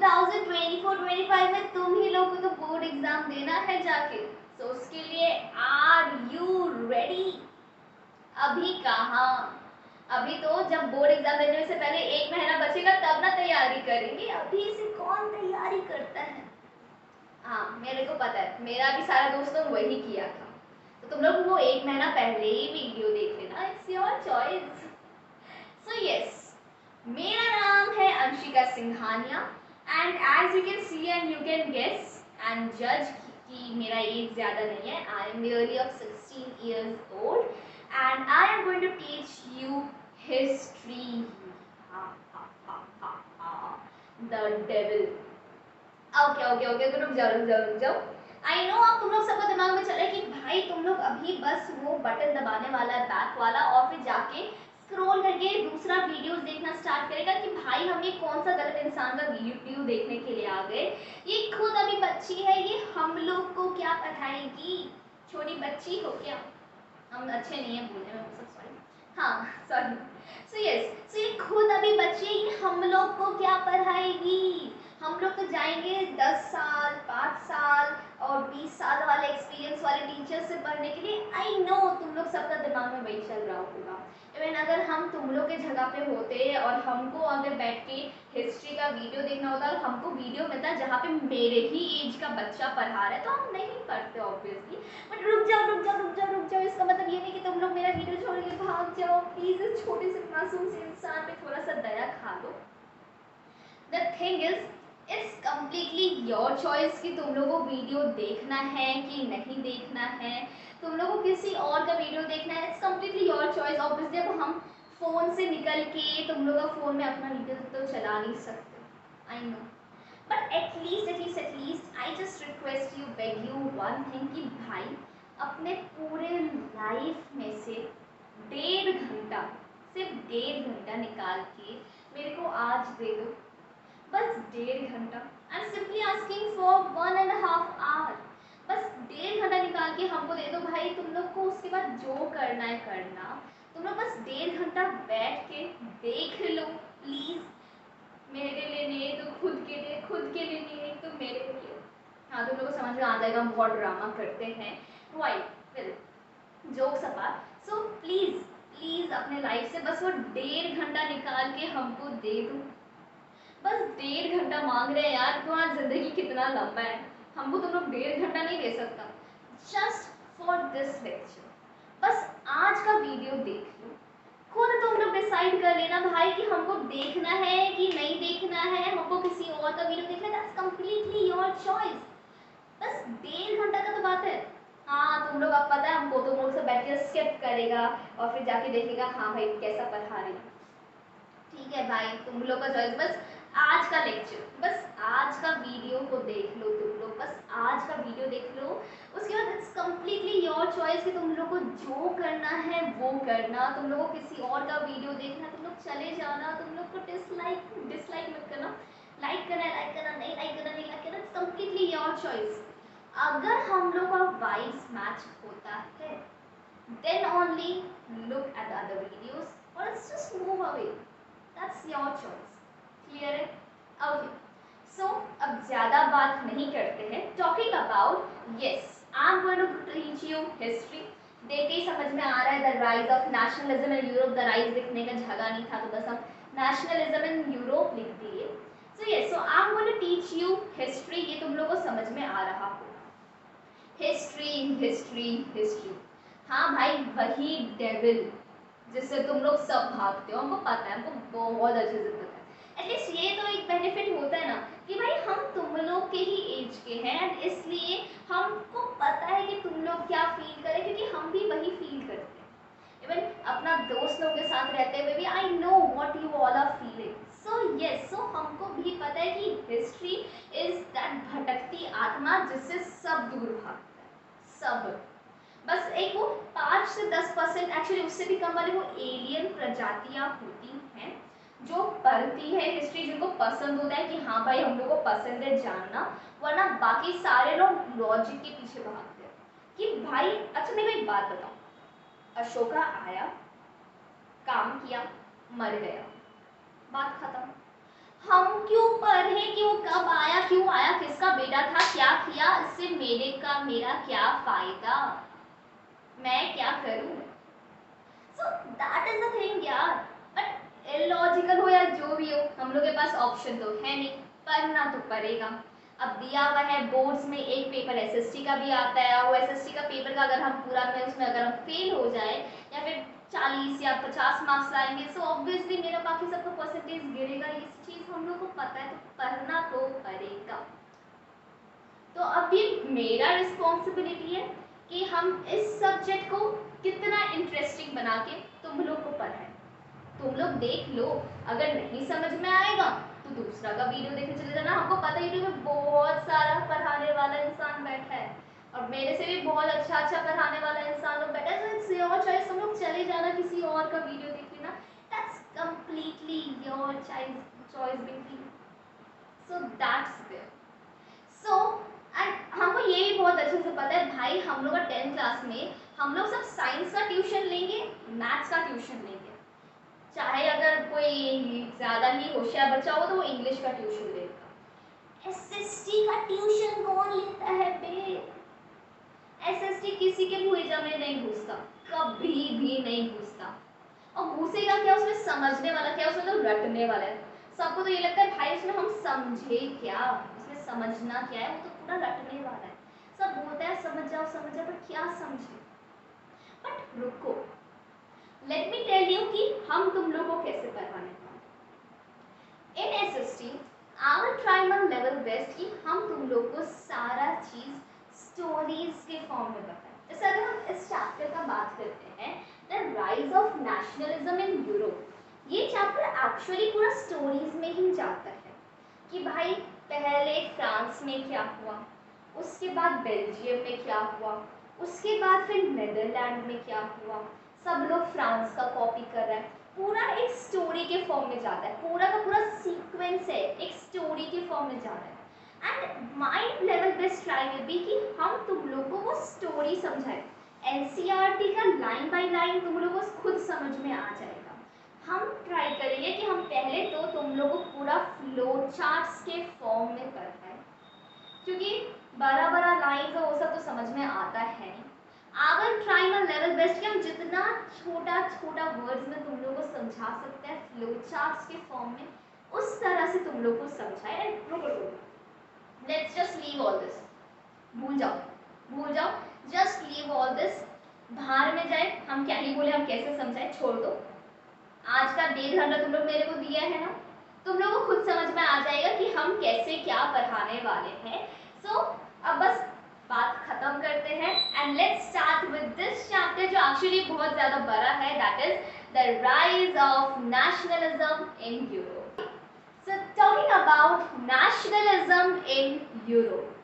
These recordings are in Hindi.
2024-25 में तुम ही लोगों को तो बोर्ड एग्जाम देना है जाके, तो उसके लिए आर यू रेडी? अभी कहाँ, अभी तो जब बोर्ड एग्जाम देने से पहले 1 महीना बचेगा तब ना तैयारी करेंगे, अभी से कौन तैयारी करता है। हाँ मेरे को पता है, मेरा भी सारा दोस्तों वही किया था, तो तुम लोग वो 1 महीना पहले ही वीडियो देख लेना, it's your choice. So yes, मेरा नाम है Anshika Singhania and as you can see and you can guess and जज कि मेरा एज ज़्यादा नहीं है। I am nearly of 16 years old and I am going to teach you history. The devil. Okay रुक जाओ। आई नो अब तुम लोग सबको दिमाग में चल रहा है कि भाई तुम लोग अभी बस वो बटन दबाने वाला है बैक वाला और फिर जाके स्क्रॉल करके दूसरा वीडियोस देखना स्टार्ट करेगा कि भाई हम ये कौन सा गलत इंसान का वीडियो देखने के लिए आ गए, ये खुद अभी बच्ची है, ये हम लोग को क्या पढ़ाएगी, छोटी बच्ची हो क्या? हम अच्छे नहीं है बोलने में, सब सॉरी, हाँ सॉरी। सो यस, सो ये खुद अभी बच्ची है, ये हम लोग को क्या पढ़ाएगी? हम लोग तो जाएंगे 10 साल 5 साल और 20 साल वाले एक्सपीरियंस वाले टीचर से पढ़ने के लिए। आई नो तुम लोग सबका दिमाग में वही चल रहा होगा। इवन अगर हम तुम लोग के जगह पे होते और हमको अगर बैठ के हिस्ट्री का वीडियो देखना होता और हमको वीडियो मिलता जहाँ पे मेरे ही एज का बच्चा पढ़ा रहा है तो हम नहीं पढ़ते ऑब्वियसली। बट रुक जाओ, इसका मतलब ये नहीं कि तुम लोग मेरा वीडियो छोड़ के भाग जाओ। प्लीज इस छोटे से मासूम से इंसान पे थोड़ा सा दया खा लो। The thing is it's completely your choice कि तुम लोगों को वीडियो देखना है कि नहीं देखना है, तुम लोगों को किसी और का वीडियो देखना है, it's completely your choice. Obviously अब हम फ़ोन से निकल के तुम लोग का फ़ोन में अपना वीडियो तो चला नहीं सकते, I know. But at least I just request you, beg you one thing कि भाई अपने पूरे लाइफ में से 1.5 घंटा, सिर्फ 1.5 घंटा निकाल के मेरे को आज दे दो, बस 1.5 घंटा। I am simply asking for 1.5 hour. बस 1.5 घंटा निकाल के हमको दे दो भाई, तुम लोग को उसके बाद जो करना है करना, तुम लोग बस 1.5 घंटा बैठ के देख लो प्लीज़। मेरे लिए नहीं तो खुद के लिए, खुद के लिए नहीं तो मेरे लिए। हाँ तुम लोग को समझ में आ जाएगा हम बहुत ड्रामा करते हैं, वाई फिर जोक्स अपार्ट। सो प्लीज़ अपने लाइफ से बस वो 1.5 घंटा निकाल के हमको दे दो। बस 1.5 घंटा मांग रहे हैं यार, तुम्हारा जिंदगी कितना लंबा है, हमको तुम लोग 1.5 घंटा नहीं दे सकता जस्ट फॉर दिस लेक्चर। बस आज का वीडियो देख लो, खुद तुम लोग डिसाइड कर लेना भाई कि हमको देखना है कि नहीं देखना है, हमको किसी और का वीडियो देखना है, दैट्स कंप्लीटली योर चॉइस। बस 1.5 घंटा का तो बात है। हाँ तुम लोग अब पता है हमको, तुम लोग से बैठ के स्किप करेगा और फिर जाके देखेगा हाँ भाई कैसा पढ़ा रही, ठीक है भाई तुम लोग का चॉइस। बस आज का लेक्चर, बस आज का वीडियो को देख लो तुम लोग, बस आज का वीडियो देख लो, उसके बाद इट्स कम्प्लीटली योर चॉइस कि तुम लोग को जो करना है वो करना। तुम लोग को किसी और का वीडियो देखना तुम लोग चले जाना, तुम लोग को डिसलाइक मत करना, लाइक करना है लाइक करना, नहीं लाइक करना नहीं लाइक करना, इट्स कम्प्लीटली योर चॉइस। अगर हम लोग का वाइज मैच होता है then only look at the other videos or just move away, that's your choice, clear है? Okay, so अब ज़्यादा बात नहीं करते हैं, talking about yes I'm going to teach you history। देख के समझ में आ रहा है the rise of nationalism in Europe, the rise लिखने का जगह नहीं था तो बस हम nationalism in Europe लिख दिए। so yes, so I'm going to teach you history, ये तुम लोगों को समझ में आ रहा हो, हिस्ट्री। हाँ भाई वही डेविल जिससे तुम लोग सब भागते हो, हमको पता है, हमको बहुत अच्छे से पता है। एटलीस्ट ये तो एक बेनिफिट होता है ना कि भाई हम तुम लोग के ही एज के हैं एंड इसलिए हमको पता है कि तुम लोग क्या फील करें, क्योंकि हम भी वही फील करते हैं। इवन अपना दोस्त लोग के साथ रहते हुए भी I know what you all are feeling. So yes, so हमको भी पता है कि हिस्ट्री इज दैट भटकती आत्मा जिससे सब दूर भागता है, सब। बस एक वो 5 से 10% एक्चुअली उससे भी कम वाली वो एलियन प्रजातियां होती हैं जो पढ़ती है हिस्ट्री, जिनको पसंद होता है कि हाँ भाई हम लोग को पसंद है जानना, वरना बाकी सारे लोग लॉजिक के पीछे भागते हैं कि भाई। अच्छा मेरे को एक बात बताओ, अशोका आया, काम किया, मर गया, बात खत्म। हम क्यों पढ़े कि वो कब भैया इससे मेरा क्या फायदा, मैं क्या करूं। सो दैट इज द थिंग यार। बट इलॉजिकल हो या जो भी हो, हम लोग के पास ऑप्शन तो है नहीं, पढ़ना तो पड़ेगा। अब दिया हुआ है बोर्ड्स में एक पेपर एसएसटी का भी आता है, वो एसएसटी का पेपर का अगर हम पूरा में उसमें अगर हम फेल हो जाए या फिर 40 या 50 मार्क्स लाएंगे, सो ऑब्वियसली मेरा बाकी सबका परसेंटेज गिरेगा। इस चीज़ हम लोग को पता है, तो पढ़ना तो पड़ेगा। तो अब ये मेरा रिस्पॉन्सिबिलिटी है कि हम इस सब्जेक्ट को कितना इंटरेस्टिंग बना के तुम लोग को पढ़ाएं। तुम लोग देख लो, अगर नहीं समझ में आएगा तो दूसरा का वीडियो देखने चले जाना। हमको पता है यूट्यूब में बहुत सारा पढ़ाने वाला इंसान बैठा है, और मेरे से भी बहुत अच्छा पढ़ाने वाला इंसान लोग बैठा है। सो इट्स योर चॉइस, तुम लोग चले जाना किसी और का वीडियो देख लेना। That's completely your choice baby. So that's there. So and हमको ये भी बहुत अच्छे से पता है भाई, हम लोग का 10th क्लास में हम लोग सब साइंस का ट्यूशन लेंगे, मैथ्स का ट्यूशन लेंगे। चाहे अगर कोई ज़्यादा ही होशियार बच्चा हो तो वो इंग्लिश का ट्यूशन लेगा। एसएसटी का ट्यूशन कौन लेता है बे? एसएसटी किसी के भुजा में नहीं घुसता, कभी भी नहीं घुसता। और घुसेगा क्या उसमें, समझने वाला क्या उसमें, तो रटने वाला है। सबको तो ये लगता है भाई उसमें हम समझे क्या, उसमें समझना क्या है, वो तो पूरा रटने वाला है। सब बोलता है समझ जाओ, पर क्या समझे। बट रुको, लेट मी टेल यू कि हम तुम लोग को कैसे पढ़ाने वाले। In SST I will try my level best कि हम तुम लोग को सारा चीज स्टोरीज के फॉर्म में बताएं। जैसे अगर हम इस चैप्टर का बात करते हैं, the rise of nationalism in Europe, ये चैप्टर एक्चुअली पूरा स्टोरीज में ही जाता है कि भाई पहले फ्रांस में क्या हुआ, उसके बाद बेल्जियम में क्या हुआ, उसके बाद फिर नेदरलैंड में क्या हुआ। सब लोग फ्रांस का कॉपी कर रहे हैं, पूरा एक स्टोरी के फॉर्म में जाता है, पूरा का पूरा सीक्वेंस है, एक स्टोरी के फॉर्म में जा रहा है। And mind level best try will be कि हम तुम लोग को वो स्टोरी समझाएं। एनसीईआरटी का लाइन बाय लाइन तुम लोग को खुद समझ में आ जाएगा। हम ट्राई करेंगे कि हम पहले तो तुम लोग को पूरा फ्लो चार्ट्स के फॉर्म में पढ़ाएं, क्योंकि बड़ा बड़ा लाइन वो सब तो समझ में आता है नहीं। आई will try my level best कि हम जितना छोटा छोटा वर्ड्स में तुम लोग को समझा सकते हैं फ्लो चार्ट्स के फॉर्म में, उस तरह से तुम लोग को समझाएं। एंड रुको, let's just leave all this, भूल जाओ, जस्ट लीव ऑल दिस। बाहर में जाए हम क्या ही बोले, हम कैसे समझाए, छोड़ दो। आज का 1.5 घंटा तुम लोग मेरे को दिया है ना, तुम लोगों को खुद समझ में आ जाएगा कि हम कैसे क्या पढ़ाने वाले हैं। सो अब बस बात खत्म करते हैं and let's start with this chapter जो एक्चुअली बहुत ज़्यादा बड़ा है, that is the rise of nationalism in Europe. So talking about nationalism in Europe,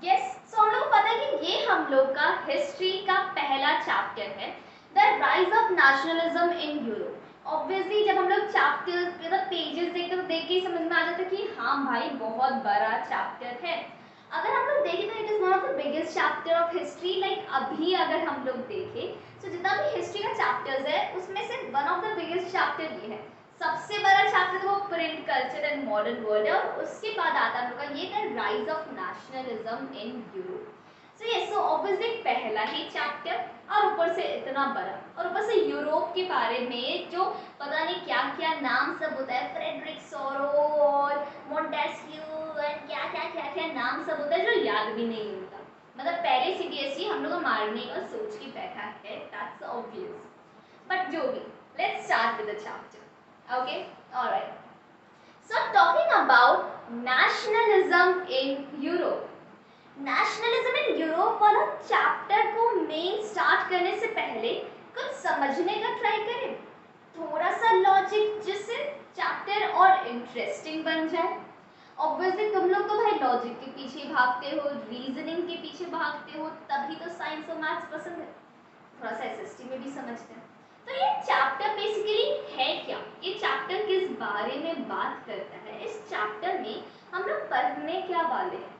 yes, so हम लोग को पता है कि ये हम लोग का हिस्ट्री का पहला चैप्टर है, the rise of nationalism in Europe. Obviously जब हम लोग चैप्टर मतलब पेजेस देखते तो देख के ही समझ में आ जाता है कि हाँ भाई बहुत बड़ा चैप्टर है। अगर हम लोग देखें तो it is one of the biggest chapter of history. Like अभी अगर हम लोग देखें तो जितना भी हिस्ट्री का चैप्टर्स है उसमें से one of the biggest chapter ये है। सबसे बड़ा चैप्टर वो print culture and modern world है, और उसके बाद आता है हम लोग का ये the rise of nationalism in Europe. So ये सो ऑब्वियसली पहला ही चैप्टर, और ऊपर से इतना बड़ा, और ऊपर से यूरोप के बारे में जो पता नहीं क्या क्या नाम सब होता है, फ्रेडरिक सोरो और मोंटेस्क्यू एंड क्या क्या क्या क्या नाम सब होता है जो याद भी नहीं होता। मतलब पहले सीबीएसई हम लोग को मारने का सोच के बैठा है, दैट्स ऑब्वियस। बट जो भी, let's start with the chapter. Okay, alright. So talking about nationalism in Europe, nationalism in Europe वाला चैप्टर को मेन स्टार्ट करने से पहले कुछ समझने का ट्राई करें, थोड़ा सा लॉजिक, जिससे चैप्टर और इंटरेस्टिंग बन जाए। ऑब्वियसली तुम लोग तो भाई लॉजिक के पीछे भागते हो, रीजनिंग के पीछे भागते हो, तभी तो साइंस और मैथ्स पसंद है। थोड़ा सा एसएसटी में भी समझते हैं। तो ये चैप्टर बेसिकली है क्या, ये चैप्टर किस बारे में बात करता है, इस चैप्टर में हम लोग पढ़ने क्या वाले हैं।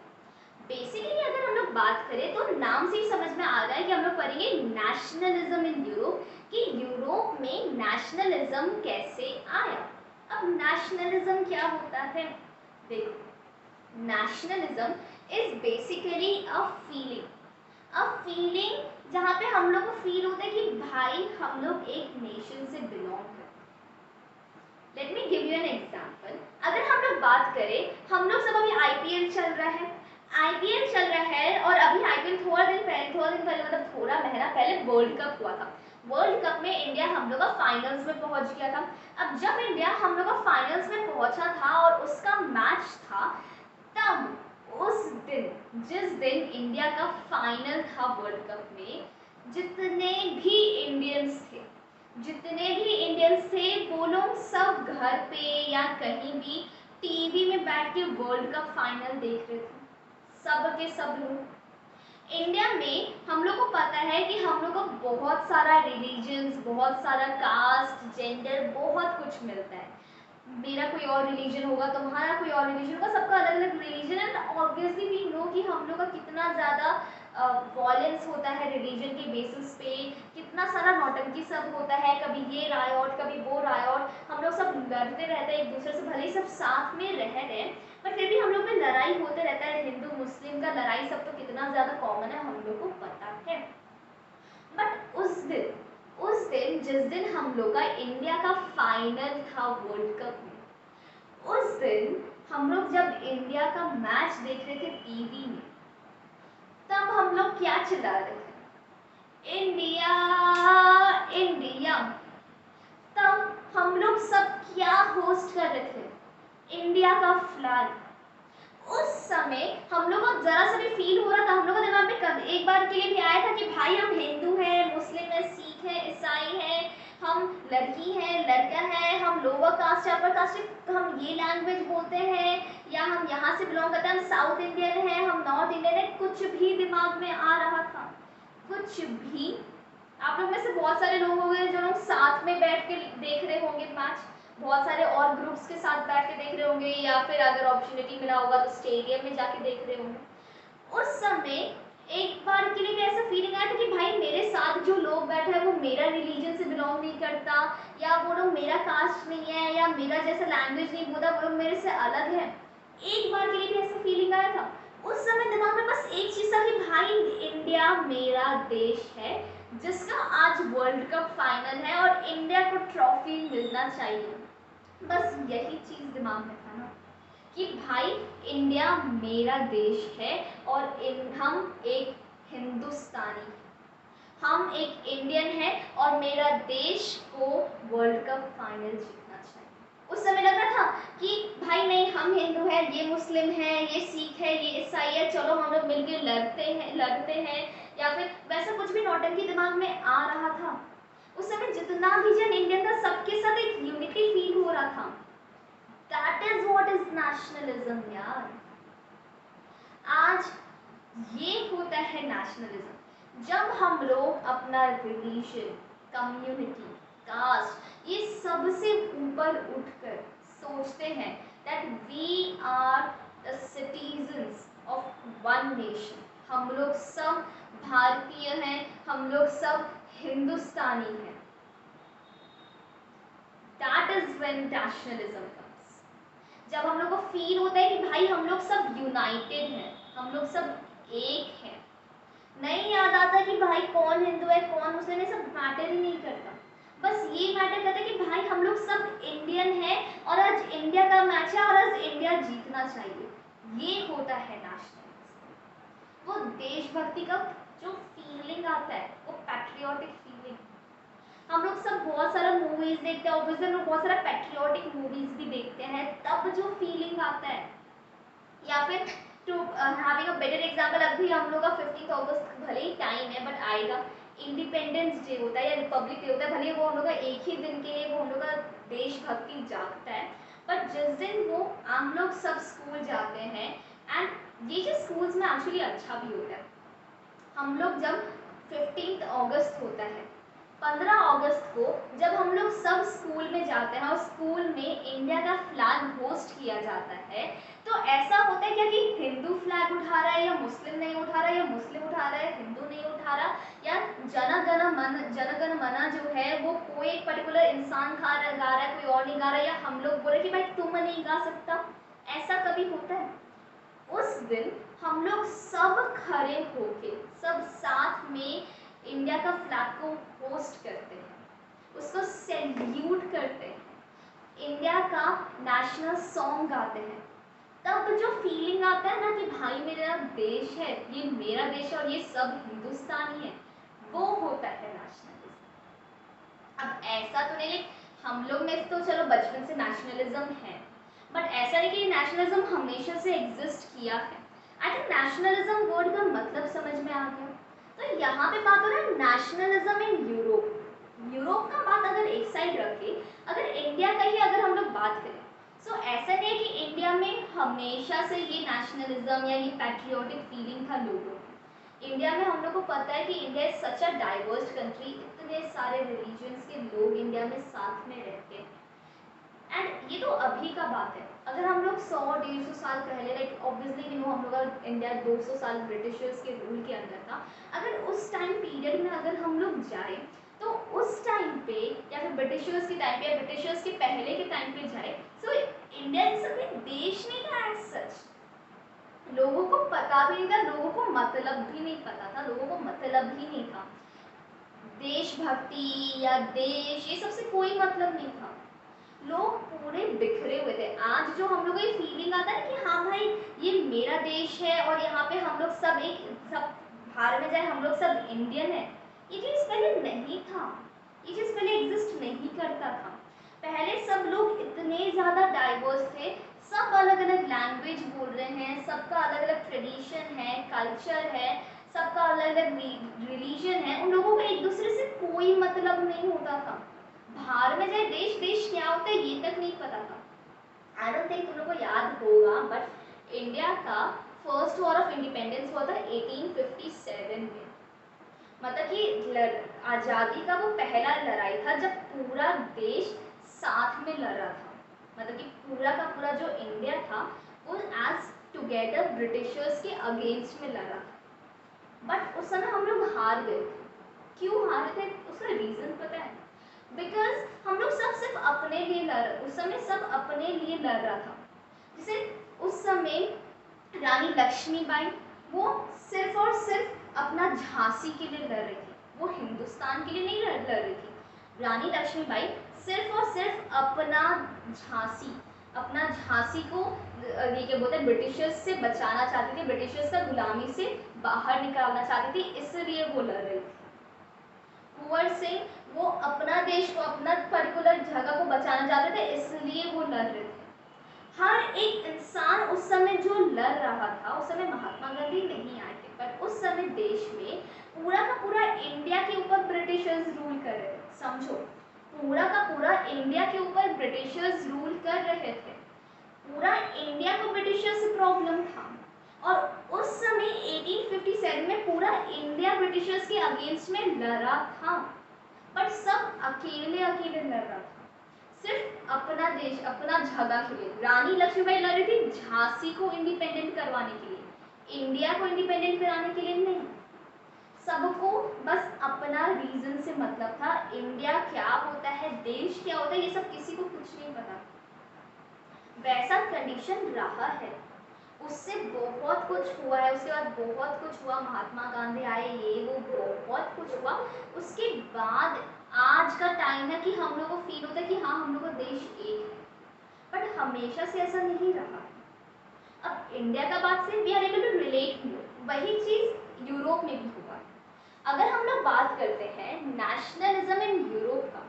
बेसिकली अगर हम लोग बात करें तो नाम से ही समझ में आ रहा है कि हम लोग पढ़ेंगे नेशनलिज्म इन यूरोप, कि यूरोप में नेशनलिज्म कैसे आया। अब नेशनलिज्म क्या होता है, देखो nationalism is basically a feeling जहाँ पे हम लोग को फील होता है कि भाई हम लोग एक नेशन से बिलोंग करते हैं। Let me give you an example. अगर हम लोग बात करें, हम लोग सब अभी आईपीएल चल रहा है, आईपीएल चल रहा है और अभी आईपीएल थोड़ा दिन पहले मतलब थोड़ा महीना पहले वर्ल्ड कप हुआ था। वर्ल्ड कप में इंडिया हम लोग का फाइनल्स में पहुंच गया था। अब जब इंडिया हम लोग का फाइनल्स में पहुंचा था और उसका मैच था, तब उस दिन जिस दिन इंडिया का फाइनल था वर्ल्ड कप में, जितने भी इंडियंस थे वो लोग सब घर पे या कहीं भी टीवी में बैठ के वर्ल्ड कप फाइनल देख रहे थे, सब के सब लोग। इंडिया में हम लोग को पता है कि हम लोग को बहुत सारा रिलीजन्स, बहुत सारा कास्ट, जेंडर, बहुत कुछ मिलता है। मेरा कोई और रिलीजन होगा, तुम्हारा कोई और रिलीजन होगा, सबका अलग अलग रिलीजन है। एंड ऑब्वियसली वी नो कि हम लोग का कितना ज़्यादा वॉयलेंस होता है रिलीजन के बेसिस पे, कितना सारा नौटंकी सब होता है, कभी ये रायॉट कभी वो रायॉट, हम लोग सब लड़ते रहते हैं एक दूसरे से, भले ही सब साथ में रह रहे हैं पर फिर भी हम लोग में लड़ाई होते रहता है। हिंदू मुस्लिम का लड़ाई सब तो कितना ज़्यादा कॉमन है, हम लोग को पता है। बट उस दिन जिस दिन हम लोग का इंडिया का फाइनल था वर्ल्ड कप में, उस दिन हम लोग जब इंडिया का मैच देख रहे थे टीवी में, तब हम लोग क्या चिल्ला रहे थे, इंडिया इंडिया। तब हम लोग सब क्या होस्ट कर रहे थे, इंडिया का फ्लैग। उस समय हम लोग को जरा सा भी फील हो रहा था, हम लोग के दिमाग में एक बार के लिए भी आया था कि भाई हम हिंदू हैं, मुस्लिम हैं, सिख हैं, ईसाई हैं, हम लड़की हैं, लड़का है, हम लोअर कास्ट है, अपर कास्ट है, हम ये लैंग्वेज बोलते हैं, या हम यहाँ से बिलोंग करते हैं, हम साउथ इंडियन हैं, हम नॉर्थ इंडियन है, कुछ भी दिमाग में आ रहा था, कुछ भी। आप लोग में से बहुत सारे लोग होंगे जो लोग साथ में बैठ के देख रहे होंगे मैच, बहुत सारे और ग्रुप्स के साथ बैठ के देख रहे होंगे, या फिर अगर अपॉर्चुनिटी मिला होगा तो स्टेडियम में जाके देख रहे होंगे। उस समय एक बार के लिए भी ऐसा फीलिंग आया था कि भाई मेरे साथ जो लोग बैठे हैं वो मेरा रिलीजन से बिलोंग नहीं करता, या वो लोग मेरा कास्ट नहीं है, या मेरा जैसा लैंग्वेज नहीं बोलता, वो लोग मेरे से अलग है। एक बार के लिए भी ऐसा फीलिंग आया था। उस समय दिमाग में बस एक चीज़ था कि भाई इंडिया मेरा देश है, जिसका आज वर्ल्ड कप फाइनल है और इंडिया को ट्रॉफी मिलना चाहिए। बस यही चीज़ दिमाग में था ना कि भाई इंडिया मेरा देश है और हम एक हिंदुस्तानी, हम एक इंडियन है और मेरा देश को वर्ल्ड कप फाइनल जीतना चाहिए। उस समय लग रहा था कि भाई नहीं, हम हिंदू हैं, ये मुस्लिम है, ये सिख है, ये ईसाई है, चलो हम लोग मिलकर लड़ते हैं, या फिर वैसा कुछ भी नौटंकी दिमाग में आ रहा था। उस समय जितना भी जन इंडियन था सबके साथ एक यूनिटी फील हो रहा था। That is what is nationalism यार। आज ये होता है नेशनलिज्म, जब हम लोग अपना रिलीजन, कम्युनिटी, कास्ट, ये सबसे ऊपर उठकर सोचते हैं that we are the citizens of one nation. हम लोग सब भारतीय हैं, हम लोग सब हिंदुस्तानी हैं। That is when nationalism comes. जब हम लोग को फील होता है कि भाई हम लोग सब यूनाइटेड हैं, हम लोग सब एक हैं। नहीं याद आता कि भाई कौन हिंदू है कौन मुस्लिम है, सब मैटर ही नहीं करता। बस ये मैटर करता है कि भाई हम लोग सब इंडियन हैं और आज इंडिया का मैच है और आज इंडिया जीतना चाहिए। ये होता है नेशनलिज्म, वो देशभक्ति का जो फीलिंग आता है, वो पैट्रियोटिक फीलिंग। हम लोग सब बहुत सारा मूवीज देखते हैं, ऑब्वियसली हम लोग बहुत सारा पैट्रियोटिक मूवीज भी देखते हैं, तब जो फीलिंग आता है। या फिर to having a better example, अभी हम लोग का 15 अगस्त भले ही टाइम है बट आएगा, इंडिपेंडेंस डे होता है या रिपब्लिक डे होता है, भले वो हम लोग का एक ही दिन के लिए वो हम लोग का देशभक्ति जागता है, बट जिस दिन वो हम लोग सब स्कूल जाते हैं, एंड ये जो स्कूल्स में एक्चुअली अच्छा भी होता है। हम लोग जब 15 अगस्त होता है, 15 अगस्त को जब हम लोग सब स्कूल में जाते हैं और स्कूल में इंडिया का फ्लैग होस्ट किया जाता है, तो ऐसा होता है क्या कि हिंदू फ्लैग उठा रहा है या मुस्लिम नहीं उठा रहा है, या मुस्लिम उठा रहा है हिंदू नहीं उठा रहा, या जन गण मना जो है वो कोई एक पर्टिकुलर इंसान गा रहा है, कोई और नहीं गा रहा है, या हम लोग बोले कि भाई तुम नहीं गा सकता, ऐसा कभी होता है? उस दिन हम लोग सब खड़े होके सब साथ में इंडिया का फ्लैग को होस्ट करते हैं, उसको सैल्यूट करते हैं, इंडिया का नेशनल सॉन्ग गाते हैं। तब जो फीलिंग आता है ना कि भाई मेरा देश है, ये मेरा देश है और ये सब हिंदुस्तानी है, वो होता है नेशनलिज्म। अब ऐसा तो नहीं, हम लोग में तो चलो बचपन से नेशनलिज्म है, बट ऐसा नहीं कि नेशनलिज्म हमेशा से एग्जिस्ट किया है। आई थिंक नेशनलिज्म वर्ड का मतलब समझ में आ गया। तो यहाँ पे बात हो रहा है नेशनलिज्म इन यूरोप। यूरोप का बात अगर एक साइड रखे, अगर इंडिया का ही अगर हम लोग बात करें, सो ऐसा नहीं है कि इंडिया में हमेशा से ये नेशनलिज्म या ये पैट्रियोटिक फीलिंग था लोगों को। इंडिया में हम लोग को पता है कि India is such a diverse country, इतने सारे रिलीजन्स के लोग इंडिया में साथ में रहते हैं। एंड ये तो अभी का बात है। अगर हम लोग 100-150 साल पहले, लाइक ऑब्वियसली यू नो हम लोग का इंडिया 200 साल ब्रिटिशर्स के रूल के अंदर था, अगर उस टाइम पीरियड में अगर हम लोग जाए तो उस टाइम पे या फिर ब्रिटिशर्स के टाइम पे या ब्रिटिशर्स के पहले के टाइम पे जाए, सो इंडिया इस समय देश नहीं था एज सच। लोगों को पता भी नहीं था, लोगों को मतलब भी नहीं पता था, लोगों को मतलब ही नहीं था देशभक्ति या देश, ये सबसे कोई मतलब नहीं था। लोग पूरे बिखरे हुए थे। आज जो हम लोग को ये फीलिंग आता है कि हाँ भाई ये मेरा देश है और यहाँ पे हम लोग सब एक, सब बाहर में जाए हम लोग सब इंडियन है, ये चीज़ पहले नहीं था, ये चीज़ पहले एग्जिस्ट नहीं करता था। पहले सब लोग इतने ज़्यादा डाइवर्स थे, सब अलग अलग लैंग्वेज बोल रहे हैं, सबका अलग अलग ट्रेडिशन है, कल्चर है, सबका अलग अलग रिलीजन है, उन लोगों को एक दूसरे से कोई मतलब नहीं होता था। बाहर में जाए देश देश क्या होता है ये तक नहीं पता था। आई डोंट थिंक तुम लोग को याद होगा, बट इंडिया का फर्स्ट वॉर ऑफ इंडिपेंडेंस हुआ था 1857 में। मतलब कि आज़ादी का वो पहला लड़ाई था जब पूरा देश साथ में लड़ रहा था। मतलब कि पूरा का पूरा जो इंडिया था वो एज टुगेदर ब्रिटिशर्स के अगेंस्ट में लड़ रहा था। बट उस समय हम लोग हार गए थे। क्यों हारे थे उसका रीज़न पता है? बिकॉज हम लोग सब सिर्फ अपने लिए लड़, उस समय सब अपने लिए लड़ रहा था। जैसे उस समय रानी लक्ष्मीबाई वो सिर्फ और सिर्फ अपना झांसी के लिए लड़ रही थी, वो हिंदुस्तान के लिए नहीं लड़ रही थी। रानी लक्ष्मीबाई सिर्फ और सिर्फ अपना झांसी को ये क्या बोलते हैं ब्रिटिशर्स से बचाना चाहती थी, ब्रिटिशर्स का गुलामी से बाहर निकालना चाहती थी, इसलिए वो लड़ रही थी। कुंवर सिंह वो अपना देश को, अपना पर्टिकुलर जगह को बचाना चाहते थे, इसलिए वो लड़ रहे थे। हर एक इंसान उस समय जो लड़ रहा था, उस समय महात्मा गांधी नहीं आए थे, पर उस समय देश में पूरा का पूरा इंडिया के ऊपर ब्रिटिशर्स रूल कर रहे थे। समझो, पूरा का पूरा इंडिया के ऊपर ब्रिटिशर्स रूल कर रहे थे। पूरा इंडिया को ब्रिटिशर्स से प्रॉब्लम था और उस समय 1857 में पूरा इंडिया ब्रिटिशर्स के अगेंस्ट में लड़ा था, पर सब अकेले अकेले लड़ रहा था, सिर्फ अपना देश, अपना जगह के लिए। रानी लक्ष्मीबाई लड़ रही थी झांसी को इंडिपेंडेंट करवाने के लिए, इंडिया को इंडिपेंडेंट कराने के लिए नहीं। सबको बस अपना रीजन से मतलब था, इंडिया क्या होता है, देश क्या होता है, ये सब किसी को कुछ नहीं पता। वैसा कंडीशन रहा है, उससे बहुत कुछ हुआ है, उसके बाद बहुत कुछ हुआ, महात्मा गांधी आए, ये वो बहुत कुछ हुआ। उसके बाद आज का टाइम है कि हम लोग को फील होता है कि हाँ हम लोग का देश एक है, बट हमेशा से ऐसा नहीं रहा। अब इंडिया का बात से we are able to relate, वही चीज़ यूरोप में भी हुआ। अगर हम लोग बात करते हैं नेशनलिज्म इन यूरोप का,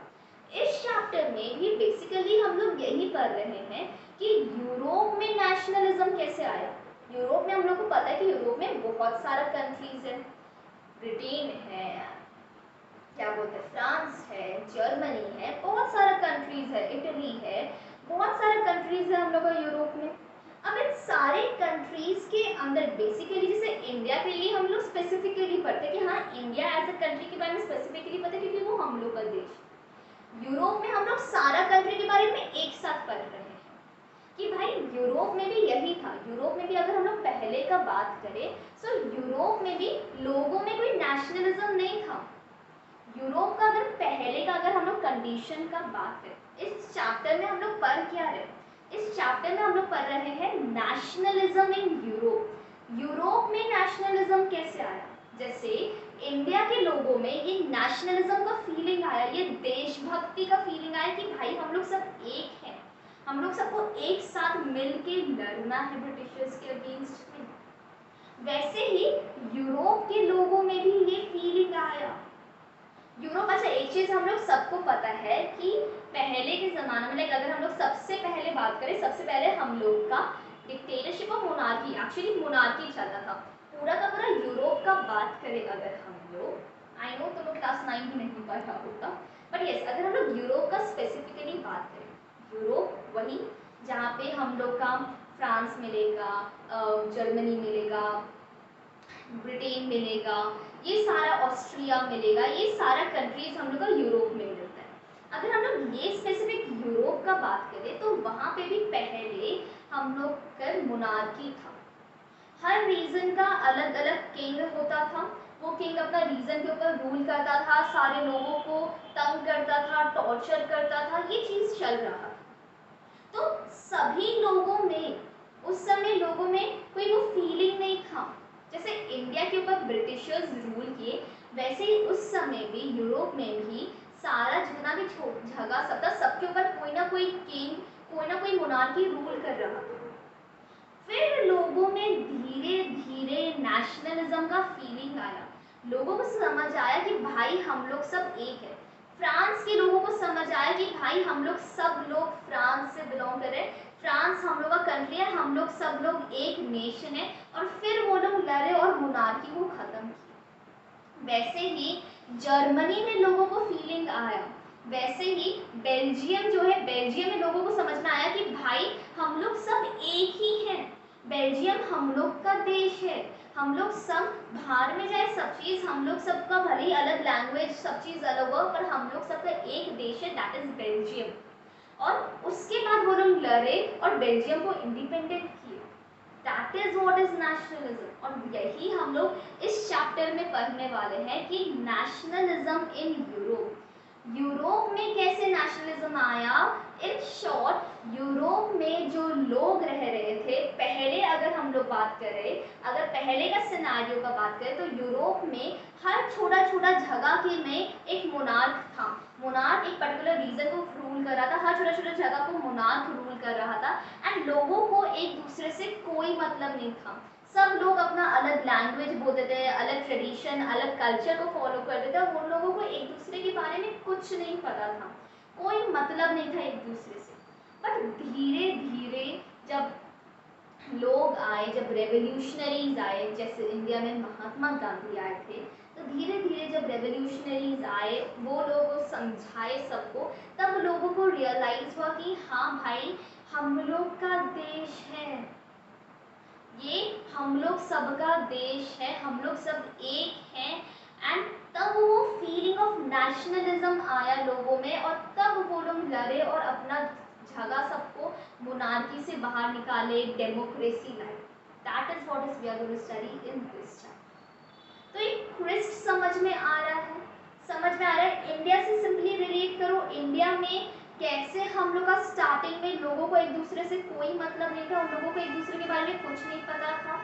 इस चैप्टर में भी बेसिकली हम लोग यही पढ़ रहे हैं कि यूरोप में नेशनलिज्म कैसे आया। यूरोप में हम लोग को पता है कि यूरोप में बहुत सारा कंट्रीज है, ब्रिटेन है, क्या बोलते हैं फ्रांस है, जर्मनी है, बहुत सारा कंट्रीज है, इटली है, बहुत सारे कंट्रीज है हम लोग का यूरोप में। अब इन सारे कंट्रीज के अंदर बेसिकली जैसे इंडिया के लिए हम लोग स्पेसिफिकली पढ़ते हैं कि हाँ इंडिया एज अ कंट्री के बारे में स्पेसिफिकली पता है क्योंकि वो हम लोग का देश। यूरोप में हम लोग सारा कंट्री के बारे में एक साथ पढ़ रहे हैं कि भाई यूरोप में भी यही था। यूरोप में भी अगर हम लोग पहले का बात करें तो यूरोप में भी लोगों में कोई नेशनलिज्म नहीं था। यूरोप का अगर पहले का अगर हम लोग कंडीशन का बात करें, इस चैप्टर में हम लोग पढ़ क्या रहे, इस चैप्टर में हम लोग पढ़ रहे हैं नेशनलिज्म इन यूरोप। यूरोप में नेशनलिज्म कैसे आया? जैसे इंडिया के लोगों में ये नेशनलिज्म का फीलिंग आया, ये देशभक्ति का फीलिंग आया कि भाई हम लोग सब एक हैं, हम लोग सबको एक साथ मिलके लड़ना है ब्रिटिशर्स के अगेंस्ट में। वैसे ही यूरोप के लोगों में भी ये फीलिंग आया। यूरोप, अच्छा एक चीज हम लोग सबको पता है कि पहले के जमाने में, लाइक अगर हम लोग सबसे पहले बात करें, सबसे पहले हम लोग का डिक्टेटरशिप और मोनार्की, एक्चुअली मोनार्की चलता था पूरा का पूरा यूरोप का बात करें अगर हम लोग, आई नो तुम लोग क्लास 9 भी नहीं पढ़ा होगा, बट यस अगर हम लोग यूरोप का स्पेसिफिकली बात करें, यूरोप वही जहाँ पे हम लोग का फ्रांस मिलेगा, जर्मनी मिलेगा, ब्रिटेन मिलेगा, ये सारा ऑस्ट्रिया मिलेगा, ये सारा कंट्रीज हम लोग का यूरोप में मिलता है। अगर हम लोग ये स्पेसिफिक यूरोप का बात करें तो वहाँ पे भी पहले हम लोग का मोनार्की था। हर रीजन का अलग अलग किंग होता था, वो किंग अपना रीजन के ऊपर रूल करता था, सारे लोगों को तंग करता था, टॉर्चर करता था, ये चीज चल रहा था। तो सभी लोगों में उस समय लोगों में कोई वो फीलिंग नहीं था। जैसे इंडिया के ऊपर ब्रिटिशर्स रूल किए, वैसे ही उस समय भी यूरोप में भी सारा जितना भी जगह सब था, सबके ऊपर कोई ना कोई किंग, कोई ना कोई मोनार्की रूल कर रहा था। फिर लोगों में धीरे धीरे नेशनलिज्म का फीलिंग आया, लोगों को समझ आया कि भाई हम लोग सब एक है। फ्रांस के लोगों को समझ आया कि भाई हम लोग सब लोग फ्रांस से बिलोंग कर रहे हैं, फ्रांस हम लोग का कंट्री है, हम लोग सब लोग एक नेशन है, और फिर वो लोग लड़े और मोनार्की को खत्म किया। वैसे ही जर्मनी में लोगों को फीलिंग आया, वैसे ही बेल्जियम जो है, बेल्जियम में लोगों को समझ में आया कि भाई हम लोग सब एक ही हैं, बेल्जियम हम लोग का देश है, हम लोग सब बाहर में जाए सब चीज़, हम लोग सबका भले ही अलग लैंग्वेज सब चीज़ अलग हो, पर हम लोग सबका एक देश है, दैट इज बेल्जियम। और उसके बाद वो लोग लड़े और बेल्जियम को इंडिपेंडेंट किए, that is what is nationalism. और यही हम लोग इस चैप्टर में पढ़ने वाले हैं कि नेशनलिज्म इन यूरोप, यूरोप में कैसे नेशनलिज्म आया। इन शॉर्ट यूरोप में जो लोग रह रहे थे पहले, अगर हम लोग बात करें, अगर पहले का सिनेरियो का बात करें तो यूरोप में हर छोटा छोटा जगह के में एक मोनार्क था, मोनार्क एक पर्टिकुलर रीजन को रूल कर रहा था, हर छोटा छोटा जगह को मोनार्क रूल कर रहा था, एंड लोगों को एक दूसरे से कोई मतलब नहीं था। सब लोग अपना अलग लैंग्वेज बोलते थे, अलग ट्रेडिशन, अलग कल्चर को फॉलो करते थे, और उन लोगों को एक दूसरे के बारे में कुछ नहीं पता था, कोई मतलब नहीं था एक दूसरे से। पर धीरे धीरे जब लोग आए, जब रेवोल्यूशनरीज आए, जैसे इंडिया में महात्मा गांधी आए थे, तो धीरे धीरे जब रेवोल्यूशनरीज आए, वो लोग समझाए सबको, तब लोगों को रियलाइज हुआ कि हाँ भाई हम लोग का देश है, ये हम लोग सबका देश है, हम लोग सब एक हैं। एंड तब वो फीलिंग ऑफ नेशनलिज्म आया लोगों में, और तब वो लोग लड़े और अपना जगह सबको मोनार्की से बाहर निकाले, डेमोक्रेसी लाए। That is what is we are going to study in this chapter. तो एक क्रिस्ट समझ में आ रहा है, समझ में आ रहा है। इंडिया से सिंपली रिलेट करो, इंडिया में कैसे हम लोग का स्टार्टिंग में लोगों को एक दूसरे से कोई मतलब नहीं था, उन लोगों को एक दूसरे के बारे में कुछ नहीं पता था।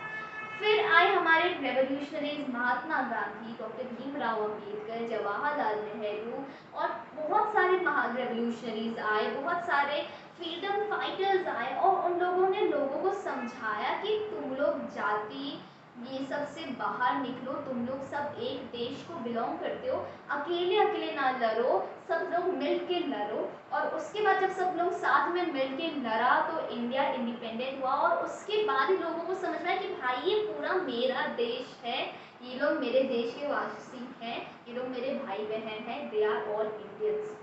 फिर आए हमारे रेवोल्यूशनरीज, महात्मा गांधी, डॉक्टर भीमराव अंबेडकर, जवाहरलाल नेहरू, और बहुत सारे रेवोल्यूशनरीज आए, बहुत सारे फ्रीडम फाइटर्स आए, और उन लोगों ने लोगों को समझाया कि तुम लोग जाति ये सब से बाहर निकलो, तुम लोग सब एक देश को बिलोंग करते हो, अकेले अकेले ना लड़ो, सब लोग मिल के लड़ो। और उसके बाद जब सब लोग साथ में मिल के लड़ा तो इंडिया इंडिपेंडेंट हुआ, और उसके बाद ही लोगों को समझ में आया कि भाई ये पूरा मेरा देश है, ये लोग मेरे देश के वासी हैं, ये लोग मेरे भाई बहन हैं, दे आर ऑल इंडियंस।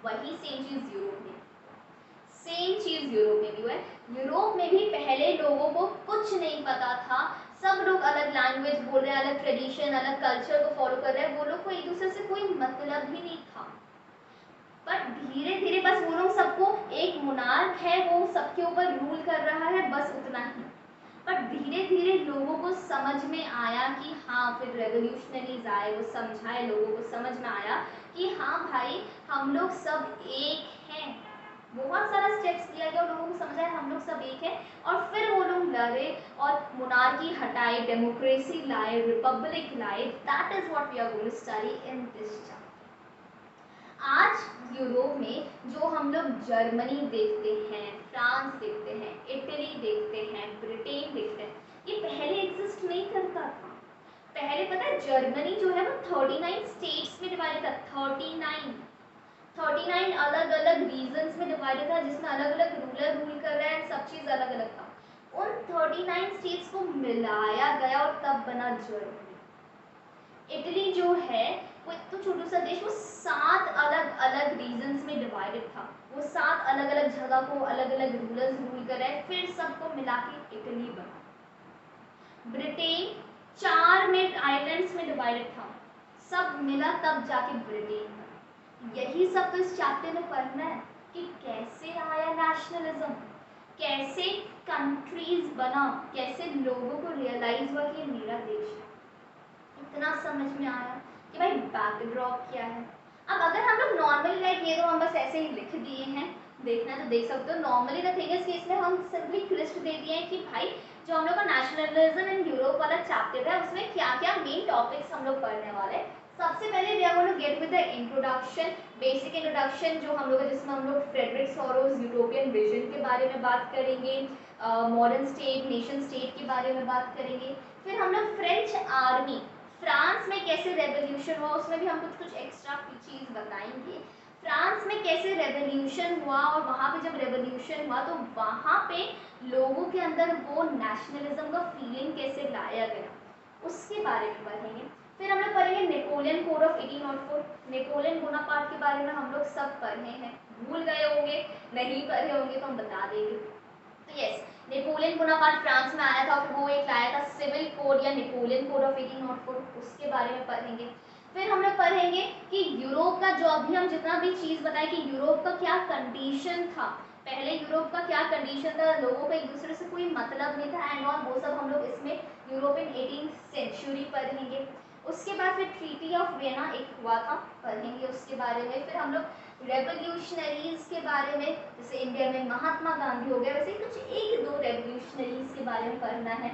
वही सेम चीज़ यूरोप में, सेम चीज़ यूरोप में भी हुआ है। यूरोप में भी पहले लोगों को कुछ नहीं पता था, सब लोग अलग लैंग्वेज बोल रहे हैं, अलग ट्रेडिशन, अलग कल्चर को फॉलो कर रहे हैं, वो लोग को एक दूसरे से कोई मतलब ही नहीं था। पर धीरे धीरे बस वो लोग सबको, एक मोनार्क है वो सबके ऊपर रूल कर रहा है, बस उतना ही। पर धीरे धीरे लोगों को समझ में आया कि हाँ, फिर रेवोल्यूशनरीज आए, वो समझाए, लोगों को समझ में आया कि हाँ भाई हम लोग सब एक हैं, बहुत सारा स्टेप्स लिया गया और लोगों को समझ आया हम लोग सब एक है, और फिर वो लोग लड़े और मोनार्की हटाए, डेमोक्रेसी लाए, रिपब्लिक लाए। That is what we are going to study in this chapter. आज यूरोप में जो हम लोग जर्मनी देखते हैं, फ्रांस देखते हैं, इटली देखते हैं, ब्रिटेन देखते हैं, ये पहले एग्जिस्ट नहीं करता था। पहले पता है जर्मनी जो है वो 39 स्टेट्स में डिवाइडेड था। 39 अलग अलग रीजन्स में डिवाइडेड था, जिसमें अलग अलग रूलर रूल कर रहे हैं, सब चीज़ अलग अलग था। उन 39 स्टेट्स को मिलाया गया और तब बना जर्मनी। इटली जो है वो इतना छोटा सा देश, वो 7 अलग अलग रीजन्स में डिवाइडेड था। वो 7 अलग अलग जगह को अलग अलग रूलर्स रूल कर रहे हैं, फिर सबको मिला के इटली बना। ब्रिटेन 4 में आइलैंड्स में डिवाइडेड था, सब मिला तब जाके ब्रिटेन बना। यही सब तो इस चैप्टर में पढ़ना है कि कैसे आया नेशनलिज्म, कैसे कंट्रीज बना, कैसे लोगों को रियलाइज हुआ कि मेरा देश है। इतना समझ में आया कि भाई बैकड्रॉप क्या है। अब अगर हम लोग नॉर्मली लाइक ये तो हम बस ऐसे ही लिख दिए हैं, देखना तो देख सकते हो। नॉर्मली द थिंग इज कि इसमें हम सिंपली लिस्ट दे दिए हैं कि भाई जो हम लोग का नेशनलिज्म इन यूरोप वाला चैप्टर है उसमें क्या क्या मेन टॉपिक्स हम लोग पढ़ने वाले हैं। सबसे पहले we are going to get with the introduction, basic introduction जो हम लोग, जिसमें हम लोग फ्रेडरिक सोरोस यूटोपियन विजन के बारे में बात करेंगे, मॉडर्न स्टेट, नेशन स्टेट के बारे में बात करेंगे। फिर हम लोग फ्रेंच आर्मी, फ्रांस में कैसे रेवोल्यूशन हुआ, उसमें भी हम कुछ एक्स्ट्रा चीज़ बताएंगे। फ्रांस में कैसे रेवोल्यूशन हुआ और वहाँ पे जब रेवोल्यूशन हुआ तो वहाँ पे लोगों के अंदर वो नेशनलिज्म का फीलिंग कैसे लाया गया, उसके बारे में पढ़ेंगे। फिर हम लोग पढ़ेंगे Napoleon code of 1804। Napoleon Bonaparte के बारे में हम लोग सब पढ़े हैं, भूल गए होंगे, नहीं पढ़े होंगे तो हम बता देंगे। तो यस, नेपोलियन बोनापार्ट फ्रांस में आया था, फिर वो एक लाया था सिविल कोड या नेपोलियन कोड ऑफ 1804, उसके बारे में पढ़ेंगे। फिर हम लोग पढ़ेंगे कि यूरोप का जो अभी हम जितना भी चीज़ बताएं कि यूरोप का क्या कंडीशन था, पहले यूरोप का क्या कंडीशन था, लोगों को एक दूसरे से कोई मतलब नहीं था एंड ऑल, वो सब हम लोग इसमें यूरोपियन 18th सेंचुरी पढ़ेंगे। उसके बाद फिर ट्रीटी ऑफ वियना एक हुआ था, पढ़ेंगे उसके बारे में। फिर हम लोग रेवोल्यूशनरीज के बारे में, जैसे इंडिया में महात्मा गांधी हो गया, वैसे कुछ 1-2 रेवोल्यूशनरीज के बारे में पढ़ना है।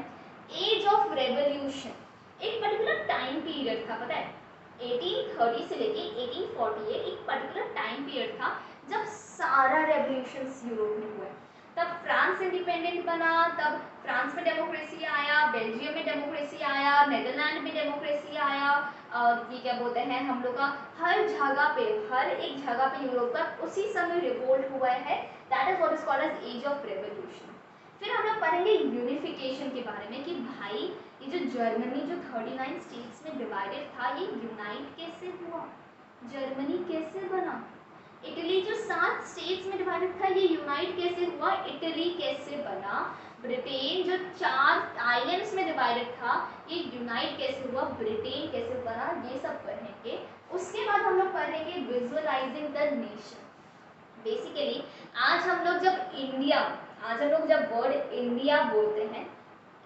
एज ऑफ रेवोल्यूशन एक पर्टिकुलर टाइम पीरियड था, पता है 1830 से लेके 1848 एक पर्टिकुलर टाइम पीरियड था जब सारा रेवोल्यूशंस यूरोप में हुए। तब फ्रांस इंडिपेंडेंट बना, तब फ्रांस में डेमोक्रेसी आया, बेल्जियम में डेमोक्रेसी आया, नेदरलैंड में डेमोक्रेसी आया, ये क्या बोलते हैं हम लोग का हर जगह पे, हर एक जगह पे यूरोप का उसी समय रिवोल्ट हुआ है। That is what is called as age of revolution. फिर हम लोग पढ़ेंगे यूनिफिकेशन के बारे में कि भाई ये जो जर्मनी जो 39 स्टेट्स में डिवाइडेड था, ये यूनाइट कैसे हुआ, जर्मनी कैसे बना। इटली जो 7 स्टेट्स में डिवाइडेड था, ये यूनाइट कैसे हुआ, इटली कैसे बना। ब्रिटेन जो 4 आइलैंड्स में डिवाइडेड था, ये यूनाइट कैसे हुआ, ब्रिटेन कैसे बना, ये सब पढ़ेंगे। उसके बाद हम लोग पढ़ेंगे विजुअलाइजिंग द नेशन। बेसिकली आज हम लोग जब इंडिया, आज हम लोग जब वर्ड इंडिया बोलते हैं,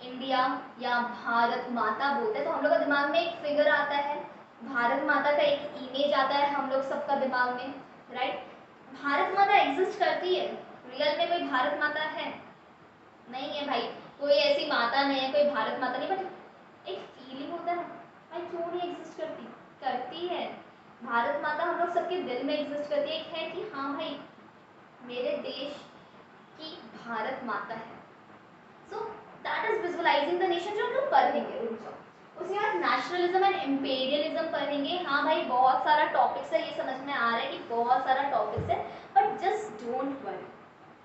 इंडिया या भारत माता बोलते हैं, तो हम लोग का दिमाग में एक फिगर आता है, भारत माता का एक इमेज आता है हम लोग सबका दिमाग में, राइट। भारत माता एग्जिस्ट करती है, रियल में कोई भारत माता है नहीं है भाई, कोई ऐसी माता नहीं है, कोई भारत माता नहीं, बट एक फीलिंग होता है भाई क्यों नहीं एग्जिस्ट करती, करती है। भारत माता हम लोग सबके दिल में एग्जिस्ट करती है, एक है कि हाँ भाई मेरे देश की भारत माता है। So that is visualising the nation, जो हम लोग पढ़ेंगे रुक जाओ। उसके बाद नेशनलिज्म एंड इम्पेरियलिज्म पढ़ेंगे। हाँ भाई बहुत सारा टॉपिक्स है, ये समझ में आ रहा है कि बहुत सारा टॉपिक्स है, but just don't worry,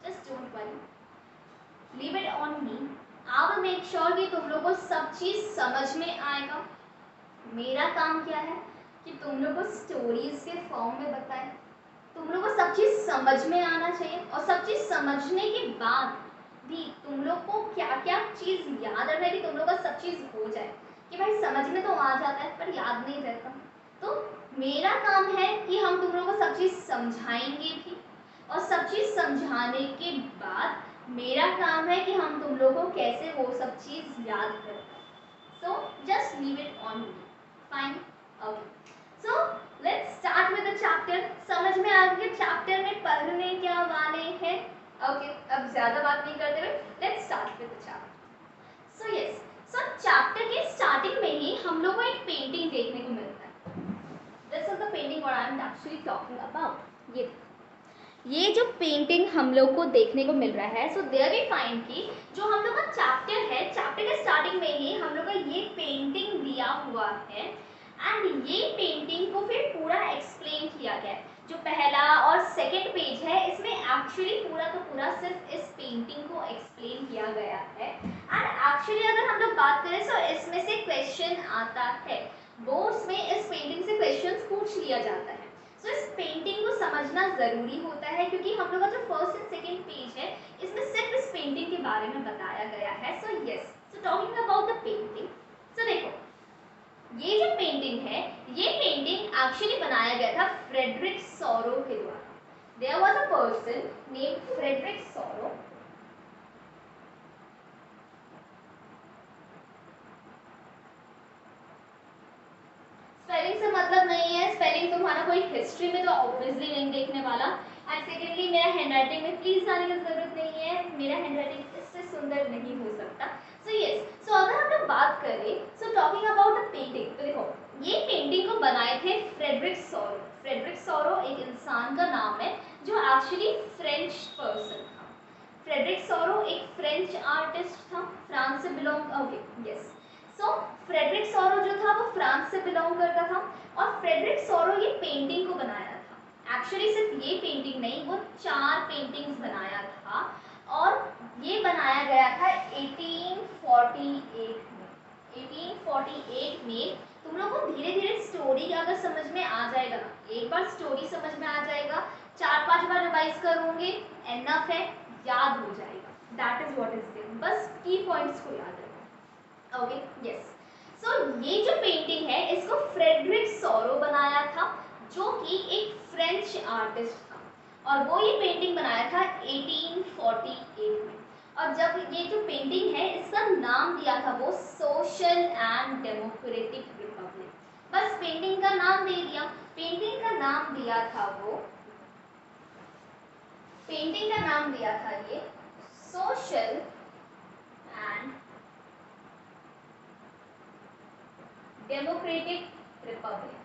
just don't worry, leave it on me. I will make sure कि तुम लोग को सब चीज़ समझ में आएगा। मेरा काम क्या है कि तुम लोग को स्टोरीज के फॉर्म में बताएं, तुम लोग को सब चीज़ समझ में आना चाहिए, और सब चीज़ समझने के बाद भी तुम लोग को क्या क्या चीज़ याद रखना है कि तुम लोग का सब चीज़ हो जाए। कि भाई समझ में तो आ जाता है पर याद नहीं रहता, तो मेरा काम है कि हम तुम लोग को सब चीज़ समझाएंगे भी, और सब चीज़ समझाने के बाद मेरा काम है कि हम तुम लोग को कैसे वो सब चीज़ याद करें। So just leave it on me, fine, okay. So let's start with the chapter. समझ में आ गया चैप्टर में पढ़ने क्या वाले हैं? ओके, अब ज्यादा बात नहीं करते हुए let's start with the chapter. So yes, so chapter के स्टार्टिंग में ही हम लोग को एक पेंटिंग देखने को मिलता है। This is the painting what I am actually talking about. ये जो पेंटिंग हम लोग को देखने को मिल रहा है, सो देयर वी फाइंड कि जो हम लोग का चैप्टर है, चैप्टर के स्टार्टिंग में ही हम लोग का ये पेंटिंग दिया हुआ है एंड ये पेंटिंग को फिर पूरा एक्सप्लेन किया गया है। जो पहला और सेकंड पेज है इसमें एक्चुअली पूरा का पूरा सिर्फ इस पेंटिंग को एक्सप्लेन किया गया है एंड एक्चुअली अगर हम लोग बात करें तो इसमें से क्वेश्चन आता है, बोर्ड्स में इस पेंटिंग से क्वेश्चंस पूछ लिया जाता है। तो इस पेंटिंग को समझना जरूरी होता है क्योंकि हम लोग का जो फर्स्ट एंड सेकंड पेज है इसमें सिर्फ इस पेंटिंग के बारे में बताया गया है। So yes, so talking about the painting, so देखो ये जो पेंटिंग है, ये पेंटिंग एक्चुअली बनाया गया था फ्रेडरिक सॉरो के द्वारा। There was a person named Frederic Sorrieu. Spelling से मतलब नहीं है, स्पेलिंग तुम्हारा कोई हिस्ट्री में तो ऑब्वियसली नहीं देखने वाला एंड सेकेंडली मेरा हैंडराइटिंग में प्लीज आने की जरूरत नहीं है, मेरा हैंडराइटिंग इससे सुंदर नहीं हो सकता। सो यस, सो अगर हम लोग बात करें सो टॉकिंग अबाउट द पेंटिंग, तो देखो ये पेंटिंग को बनाए थे फ्रेडरिक सॉरो। फ्रेडरिक सॉरो एक इंसान का नाम है जो एक्चुअली फ्रेंच पर्सन था। फ्रेडरिक सॉरो एक फ्रेंच आर्टिस्ट था, फ्रांस से बिलोंग, ओके यस। सो फ्रेडरिक सॉरो जो था वो फ्रांस से बिलोंग करता था और फ्रेडरिक सॉरो ये पेंटिंग को बनाया था। एक्चुअली सिर्फ ये पेंटिंग नहीं, वो 4 पेंटिंग्स बनाया था और ये बनाया गया था 1848 में। 1848 में तुम लोग को धीरे धीरे स्टोरी अगर समझ में आ जाएगा ना, एक बार स्टोरी समझ में आ जाएगा, 4-5 बार रिवाइज करोगे एनफ है, याद हो जाएगा। That is what is there, बस की पॉइंट्स को याद रखो। ओके यस, सो ये जो पेंटिंग है इसको फ्रेडरिक सॉरो बनाया था जो कि एक फ्रेंच आर्टिस्ट था और वो ये पेंटिंग बनाया था 1848 में। और जब ये जो पेंटिंग है इसका नाम दिया था वो सोशल एंड डेमोक्रेटिक रिपब्लिक। बस पेंटिंग का नाम दे दिया, पेंटिंग का नाम दिया था वो, पेंटिंग का नाम दिया था ये सोशल एंड डेमोक्रेटिक रिपब्लिक।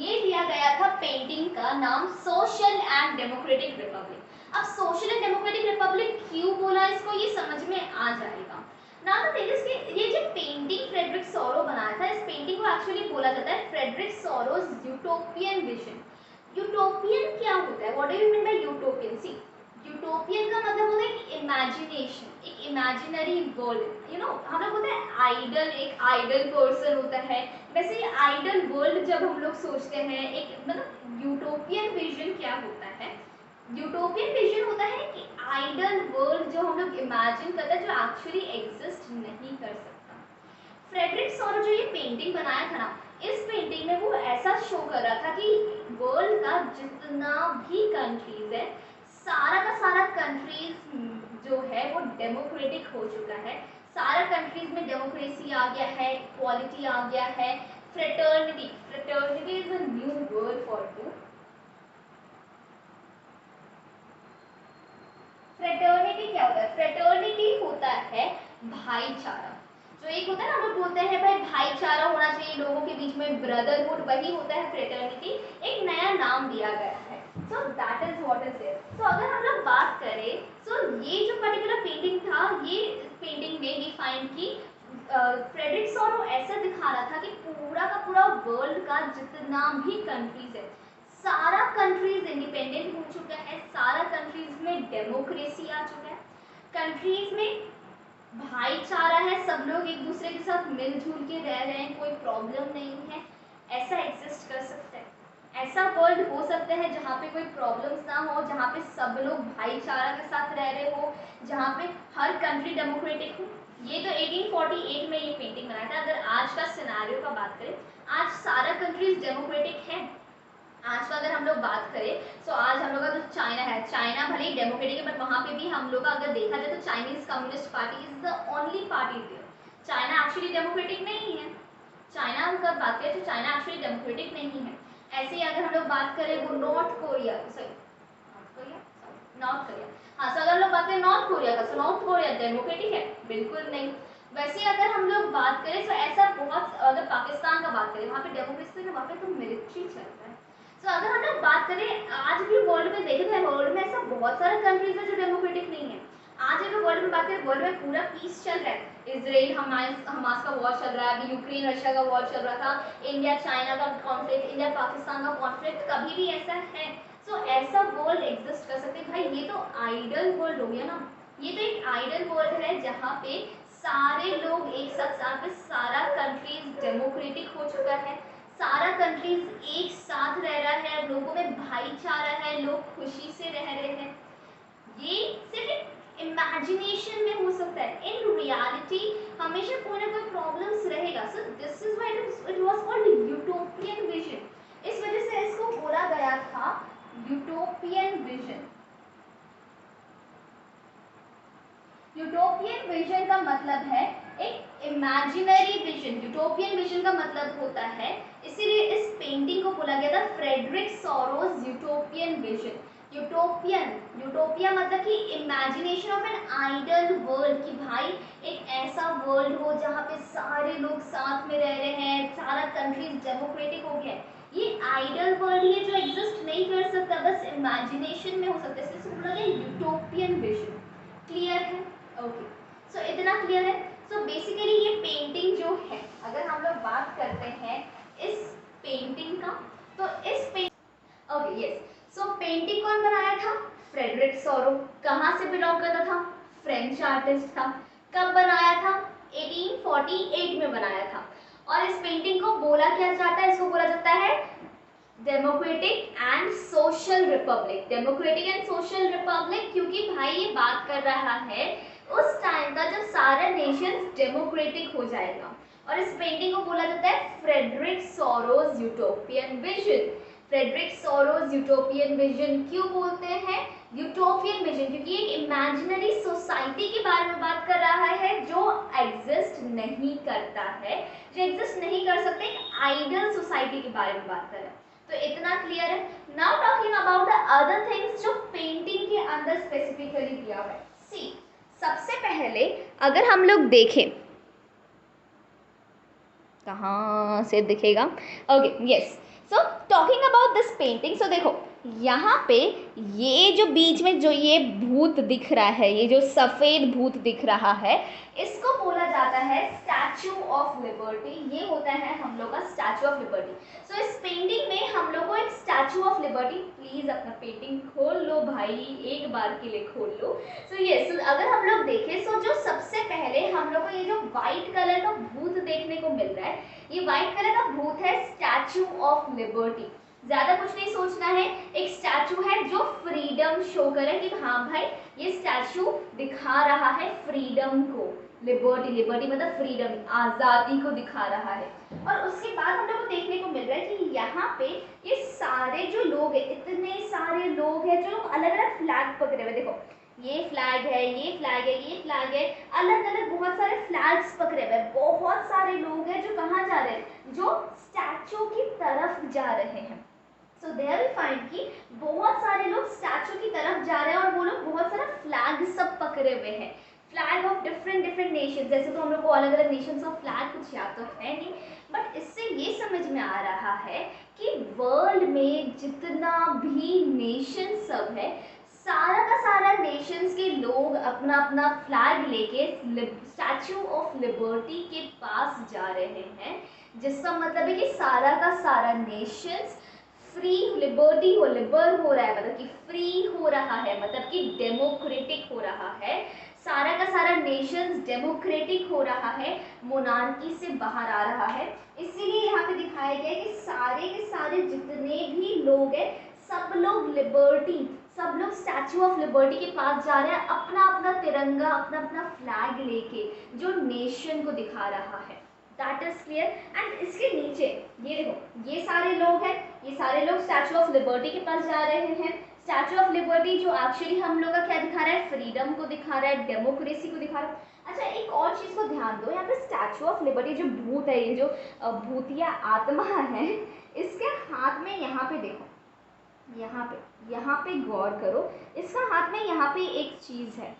ये दिया गया था पेंटिंग का नाम सोशल एंड डेमोक्रेटिक रिपब्लिक। अब सोशल एंड डेमोक्रेटिक रिपब्लिक क्यों बोला इसको, ये समझ में आ जाएगा ना। तो देखिए ये जो पेंटिंग फ्रेडरिक सॉरो बनाया था, इस पेंटिंग को एक्चुअली बोला जाता है Frederic Sorrieu's utopian vision. Utopian क्या होता है, what do you mean by utopian? See, utopian का मतलब होता है कि इमेजिनेशन, एक इमेजिनरी वर्ल्ड। यू नो हम लोग बोलते हैं आइडल, एक आइडल पर्सन होता है, वैसे ये आइडल वर्ल्ड जब हम लोग सोचते हैं, एक मतलब यूटोपियन विजन क्या होता है? यूटोपियन विजन होता है कि आइडल वर्ल्ड जो हम लोग इमेजिन करते हैं जो एक्चुअली एग्जिस्ट नहीं कर सकता। फ्रेडरिक सॉरो जो ये पेंटिंग बनाया था ना, इस पेंटिंग में वो ऐसा शो कर रहा था कि वर्ल्ड का जितना भी कंट्रीज है, सारा का सारा कंट्रीज जो है वो डेमोक्रेटिक हो चुका है। सारा कंट्रीज में डेमोक्रेसी आ गया है, इक्वालिटी आ गया है, fraternity, fraternity is a new word for you. Fraternity क्या होता है? फ्रेटर्निटी होता है भाईचारा। जो एक होता है ना, हम लोग बोलते हैं भाई भाईचारा होना चाहिए लोगों के बीच में, ब्रदरहुड, वही होता है फ्रेटर्निटी। एक नया नाम दिया गया है। So that is what is there. So अगर हम लोग बात करें, सो ये जो पर्टिकुलर पेंटिंग था, ये पेंटिंग में वी फाइंड की फ्रेडरिक सॉरो ऐसा दिखा रहा था कि पूरा का पूरा वर्ल्ड का जितना भी कंट्रीज है, सारा कंट्रीज इंडिपेंडेंट हो चुका है, सारा कंट्रीज में डेमोक्रेसी आ चुका है, कंट्रीज में भाईचारा है, सब लोग एक दूसरे के साथ मिलजुल के रह रहे हैं, कोई प्रॉब्लम नहीं है। ऐसा एग्जिस्ट कर सकता है, ऐसा वर्ल्ड हो सकता है जहाँ पे कोई प्रॉब्लम्स ना हो, जहाँ पे सब लोग भाईचारा के साथ रह रहे हो, जहाँ पे हर कंट्री डेमोक्रेटिक हो। ये तो 1848 में ये पेंटिंग बनाया था। अगर आज का सिनेरियो का बात करें, आज सारा कंट्रीज डेमोक्रेटिक है। आज का अगर हम लोग बात करें तो आज हम लोग का जो चाइना है, चाइना भले ही डेमोक्रेटिक है बट वहाँ पे भी हम लोग का अगर देखा जाए तो Chinese communist party is the only party there. China actually democratic नहीं है। चाइना हम कब बात करें तो चाइना एक्चुअली डेमोक्रेटिक नहीं है। ऐसे ही अगर हम लोग बात करें वो नॉर्थ कोरिया, नॉर्थ कोरिया, हाँ, सो अगर हम लोग बात करें नॉर्थ कोरिया का, तो नॉर्थ कोरिया डेमोक्रेटिक है? बिल्कुल नहीं। वैसे अगर हम लोग बात करें तो ऐसा बहुत, अगर पाकिस्तान का बात करें वहाँ पे डेमोक्रेसी है, वहाँ पे तो मिलिट्री चलता है। तो अगर हम लोग बात करें आज भी वर्ल्ड में देखें तो वर्ल्ड में ऐसा बहुत सारे कंट्रीज है जो डेमोक्रेटिक नहीं है। आज अगर वर्ल्ड में बात करें, वर्ल्ड में पूरा पीस चल रहा है। इजराइल हमास का वॉर चल रहा है, अभी यूक्रेन रशिया का वॉर चल रहा था, इंडिया चाइना का कॉन्फ्लिक्ट, इंडिया पाकिस्तान का कॉन्फ्लिक्ट, कभी भी ऐसा है। सो ऐसा वर्ल्ड एग्जिस्ट कर सकते भाई, ये तो आइडल वर्ल्ड हो गया ना। ये तो एक आइडल वर्ल्ड है जहाँ पे सारे लोग एक साथ पे सारा कंट्रीज डेमोक्रेटिक हो चुका है, सारा कंट्रीज एक साथ रह रहा है, लोगों में भाईचारा है, लोग खुशी से रह रहे हैं। ये सिर्फ इमेजिनेशन में हो सकता है, इन रियलिटी हमेशा कोई ना कोई प्रॉब्लम्स रहेगा। So this is why it was called utopian vision. इस वजह से इसको बोला गया था यूटोपियन विजन। यूटोपियन विजन का मतलब है एक इमेजिनरी विजन। यूटोपियन विजन का मतलब होता है, इसीलिए इस पेंटिंग को बोला गया था Frederic Sorrieu utopian vision. Utopian, utopia मतलब कि imagination of an ideal world, कि भाई एक ऐसा वर्ल्ड हो जहाँ पे सारे लोग साथ में रह रहे हैं, सारा कंट्रीज डेमोक्रेटिक हो गया है। ये आइडल वर्ल्ड है जो एग्जिस्ट नहीं कर सकता, बस इमेजिनेशन में हो सकता है, इसलिए बोला गया यूटोपियन विजन। क्लियर है? ओके, सो इतना क्लियर है। सो बेसिकली ये पेंटिंग जो है, अगर हम लोग बात करते हैं इस पेंटिंग का, तो इस पेंटिंग, ओके यस, सो पेंटिंग कौन बनाया था? फ्रेडरिक सोरो। कहाँ से बिलोंग करता था? फ्रेंच आर्टिस्ट था। कब बनाया था? 1848 में बनाया था। और इस पेंटिंग को बोला क्या जाता है? इसको बोला जाता है democratic and social Republic. Democratic and social Republic क्योंकि भाई ये बात कर रहा है उस टाइम का जब सारा नेशन डेमोक्रेटिक हो जाएगा। और इस पेंटिंग को बोला जाता है Frederic Sorrieu utopian vision. Frederic Sorrieu utopian vision क्यों बोलते हैं यूटोपियन विजन? क्योंकि एक इमेजिनरी सोसाइटी के बारे में बात कर रहा है जो एग्जिस्ट नहीं करता है, जो एग्जिस्ट नहीं कर सकते, एक आइडल सोसाइटी के बारे में बात कर रहा है। तो इतना क्लियर है। Now talking about the other things जो पेंटिंग के अंदर स्पेसिफिकली दिया हुआ है। सी, सबसे पहले अगर हम लोग देखें, कहाँ से दिखेगा? Okay yes, so talking about this painting, so देखो यहाँ पे ये जो बीच में जो ये भूत दिख रहा है, ये जो सफ़ेद भूत दिख रहा है, इसको बोला जाता है स्टैचू ऑफ लिबर्टी। ये होता है हम लोग का स्टैचू ऑफ लिबर्टी। सो इस पेंटिंग में हम लोग को एक स्टैचू ऑफ लिबर्टी, प्लीज़ अपना पेंटिंग खोल लो भाई, एक बार के लिए खोल लो। सो यस, अगर हम लोग देखें, सो जो सबसे पहले हम लोग को ये जो वाइट कलर का भूत देखने को मिल रहा है, ये वाइट कलर का भूत है स्टैचू ऑफ लिबर्टी। ज़्यादा कुछ नहीं सोचना है, एक स्टैचू है जो फ्रीडम शो करे कि हाँ भाई ये स्टैचू दिखा रहा है फ्रीडम को। लिबर्टी, लिबर्टी मतलब फ्रीडम, आज़ादी को दिखा रहा है। और उसके बाद हम लोग को देखने को मिल रहा है कि यहाँ पे ये सारे जो लोग हैं, इतने सारे लोग हैं जो अलग अलग फ्लैग पकड़े हुए। देखो ये फ्लैग है, ये फ्लैग है, ये फ्लैग है, अलग अलग बहुत सारे फ्लैग्स पकड़े हुए। बहुत सारे लोग हैं जो कहाँ जा रहे हैं? जो स्टैचू की तरफ जा रहे हैं। सो देयर वी फाइंड कि बहुत सारे लोग स्टैचू की तरफ जा रहे हैं और वो लोग बहुत सारा फ्लैग सब पकड़े हुए हैं। Flag of different different nation, जैसे तो हम लोग को अलग अलग नेशंस ऑफ फ्लैग कुछ याद तो है नहीं, बट इससे ये समझ में आ रहा है कि वर्ल्ड में जितना भी नेशन सब है, सारा का सारा नेशंस के लोग अपना अपना फ्लैग लेके स्टैचू ऑफ लिबर्टी के पास जा रहे हैं। जिसका मतलब है कि सारा का सारा नेशंस फ्री, लिबर्टी हो, लिबर हो रहा है मतलब कि फ्री हो रहा है, मतलब कि डेमोक्रेटिक हो रहा है। सारा का सारा नेशंस डेमोक्रेटिक हो रहा है, मोनार्की से बाहर आ रहा है। इसीलिए यहाँ पे दिखाया गया है कि सारे के सारे जितने भी लोग हैं, सब लोग लिबर्टी, सब लोग स्टैचू ऑफ लिबर्टी के पास जा रहे हैं अपना अपना तिरंगा, अपना अपना फ्लैग लेके, जो नेशन को दिखा रहा है। That is clear. एंड इसके नीचे ये देखो, ये सारे लोग हैं, ये सारे लोग स्टैचू ऑफ लिबर्टी के पास जा रहे हैं। स्टैचू ऑफ लिबर्टी जो एक्चुअली हम लोग का क्या दिखा रहा है? फ्रीडम फ्रीडम को दिखा रहा है, डेमोक्रेसी को दिखा रहा है। अच्छा, एक और चीज़ को ध्यान दो, यहाँ पे स्टैचू ऑफ लिबर्टी जो भूत है, ये जो भूतिया आत्मा है, इसके हाथ में यहाँ पे देखो, यहाँ पे गौर करो, इसका हाथ में यहाँ पे एक चीज़ है,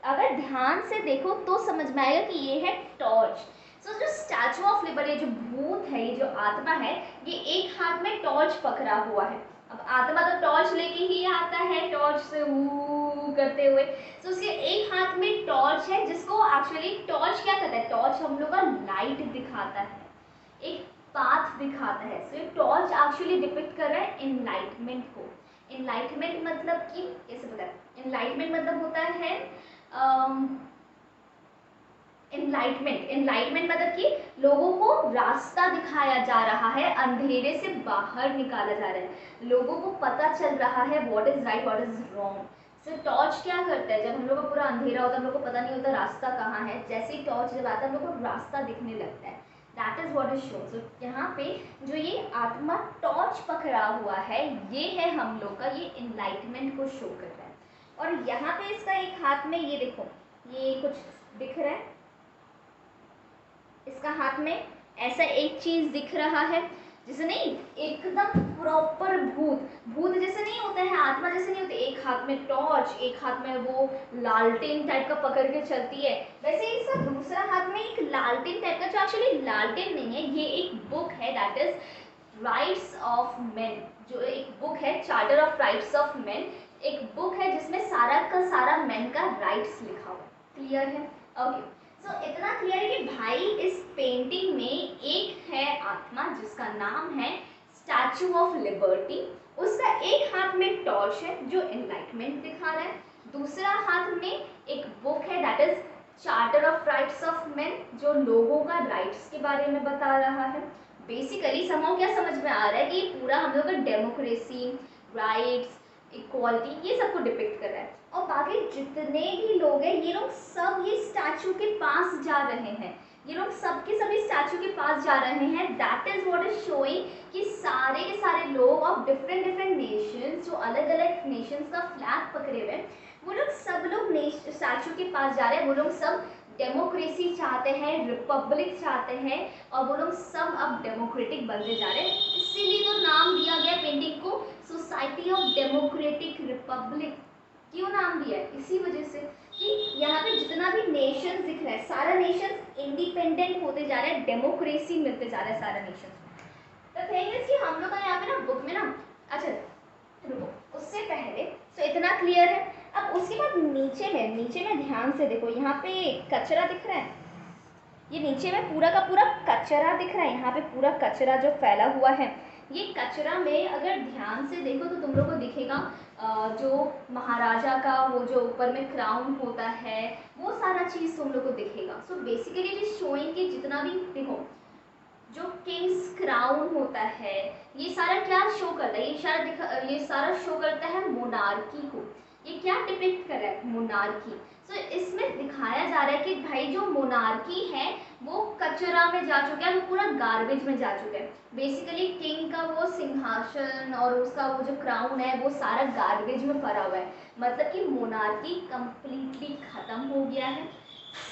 अगर ध्यान से देखो तो समझ में आएगा कि ये है टॉर्च। सो जो स्टैचू ऑफ लिबर्टी जो भूत है, ये जो आत्मा है, ये एक हाथ में टॉर्च पकड़ा हुआ है। अब आत्मा तो टॉर्च लेके ही आता है, टॉर्च से वो करते हुए, तो उसके एक हाथ में टॉर्च है, जिसको एक्चुअली टॉर्च क्या करता है, टॉर्च हम लोग का लाइट दिखाता है, एक पाथ दिखाता है। सो ये टॉर्च एक्चुअली डिपिक्ट कर रहा है एनलाइटमेंट को। एनलाइटमेंट मतलब कि कैसे पता है, एनलाइटमेंट मतलब होता है एनलाइटमेंट मतलब कि लोगों को रास्ता दिखाया जा रहा है, अंधेरे से बाहर निकाला जा रहा है, लोगों को पता चल रहा है what is right what is wrong. So torch क्या करता है, जब हम लोग का पूरा अंधेरा होता है, हम लोग को पता नहीं होता रास्ता कहाँ है, जैसे ही टॉर्च जब आता है हम लोग को रास्ता दिखने लगता है, that is what is show. So यहाँ पे जो ये आत्मा टॉर्च पकड़ा हुआ है, ये है हम लोग का, ये एनलाइटमेंट को शो कर रहा है। और यहाँ पे इसका एक हाथ में ये देखो, ये कुछ दिख रहा है, इसका हाथ में ऐसा एक चीज दिख रहा है, जैसे नहीं एकदम प्रॉपर भूत जैसे नहीं होता है, आत्मा जैसे नहीं होती, एक हाथ में टॉर्च, एक हाथ में वो लालटेन टाइप का पकड़ के चलती है, वैसे इसका दूसरा हाथ में एक लालटेन टाइप का, जो एक्चुअली लालटेन नहीं है, ये एक बुक है, that is rights of main, जो एक बुक है, charter of rights of main, एक बुक है जिसमें सारा का सारा मैन का राइट्स लिखा हुआ है। क्लियर है? ओके, सो इतना क्लियर है कि भाई इस पेंटिंग में एक है आत्मा जिसका नाम है स्टैचू ऑफ लिबर्टी, उसका एक हाथ में टॉर्च है जो एनलाइटमेंट दिखा रहा है, दूसरा हाथ में एक बुक है, that is charter of rights of main, जो लोगों का राइट्स के बारे में बता रहा है। बेसिकली समझो क्या समझ में आ रहा है कि पूरा हम लोग का डेमोक्रेसी, राइट्स, इक्वालिटी, ये सबको डिपिक्ट कर रहा है। और बाकी जितने भी लोग हैं, ये लोग सब ये स्टैचू के पास जा रहे हैं, ये लोग सबके सभी स्टैचू के पास जा रहे हैं, that is what is showing कि सारे के सारे लोग ऑफ डिफरेंट डिफरेंट नेशंस, जो अलग अलग नेशंस का फ्लैग पकड़े हुए हैं, वो लोग सब लोग स्टैचू के पास जा रहे हैं, वो लोग सब डेमोक्रेसी चाहते हैं, रिपब्लिक चाहते हैं, और वो लोग सब अब डेमोक्रेटिक बनते जा रहे हैं। इसीलिए तो नाम दिया गया पेंटिंग को सोसाइटी ऑफ डेमोक्रेटिक रिपब्लिक। क्यों नाम दिया है? इसी वजह से कि यहाँ पे जितना भी नेशन दिख रहा है, सारा नेशन इंडिपेंडेंट होते जा रहे हैं, डेमोक्रेसी मिलते जा रहा है सारा नेशन। तो थिंग इज कि हम लोग का यहाँ पे ना बुक में ना, अच्छा रुको उससे पहले, तो इतना क्लियर है। अब उसके बाद नीचे में ध्यान से देखो, यहाँ पे कचरा दिख रहा है, ये नीचे में पूरा का पूरा कचरा दिख रहा है, यहाँ पे पूरा कचरा जो फैला हुआ है, ये कचरा में अगर ध्यान से देखो तो तुम लोग को दिखेगा जो महाराजा का वो जो ऊपर में क्राउन होता है, वो सारा चीज़ तुम लोग को दिखेगा। So basically it is showing कि जितना भी देखो जो किंग्स क्राउन होता है, ये सारा क्या शो करता है, ये सारा शो करता है मोनार्की को। ये क्या डिपिक्ट कर रहा है? मोनार्की। सो इसमें दिखाया जा रहा है कि भाई जो मोनार्की है वो कचरा में जा चुका है, वो पूरा गार्बेज में जा चुका है। बेसिकली किंग का वो सिंहासन और उसका वो जो क्राउन है वो सारा गार्बेज में पड़ा हुआ है, मतलब कि मोनार्की कंप्लीटली खत्म हो गया है।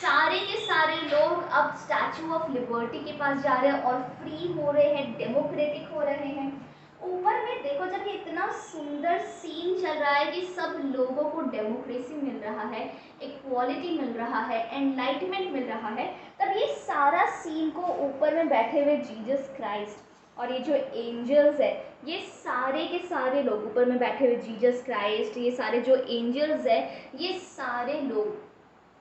सारे के सारे लोग अब स्टैचू ऑफ लिबर्टी के पास जा रहे हैं और फ्री हो रहे हैं, डेमोक्रेटिक हो रहे हैं। ऊपर में देखो, जब ये इतना सुंदर सीन चल रहा है कि सब लोगों को डेमोक्रेसी मिल रहा है, इक्वालिटी मिल रहा है, एनलाइटमेंट मिल रहा है, तब ये सारा सीन को ऊपर में बैठे हुए जीसस क्राइस्ट और ये जो एंजल्स है, ये सारे के सारे लोग ऊपर में बैठे हुए जीसस क्राइस्ट, ये सारे जो एंजल्स है, ये सारे लोग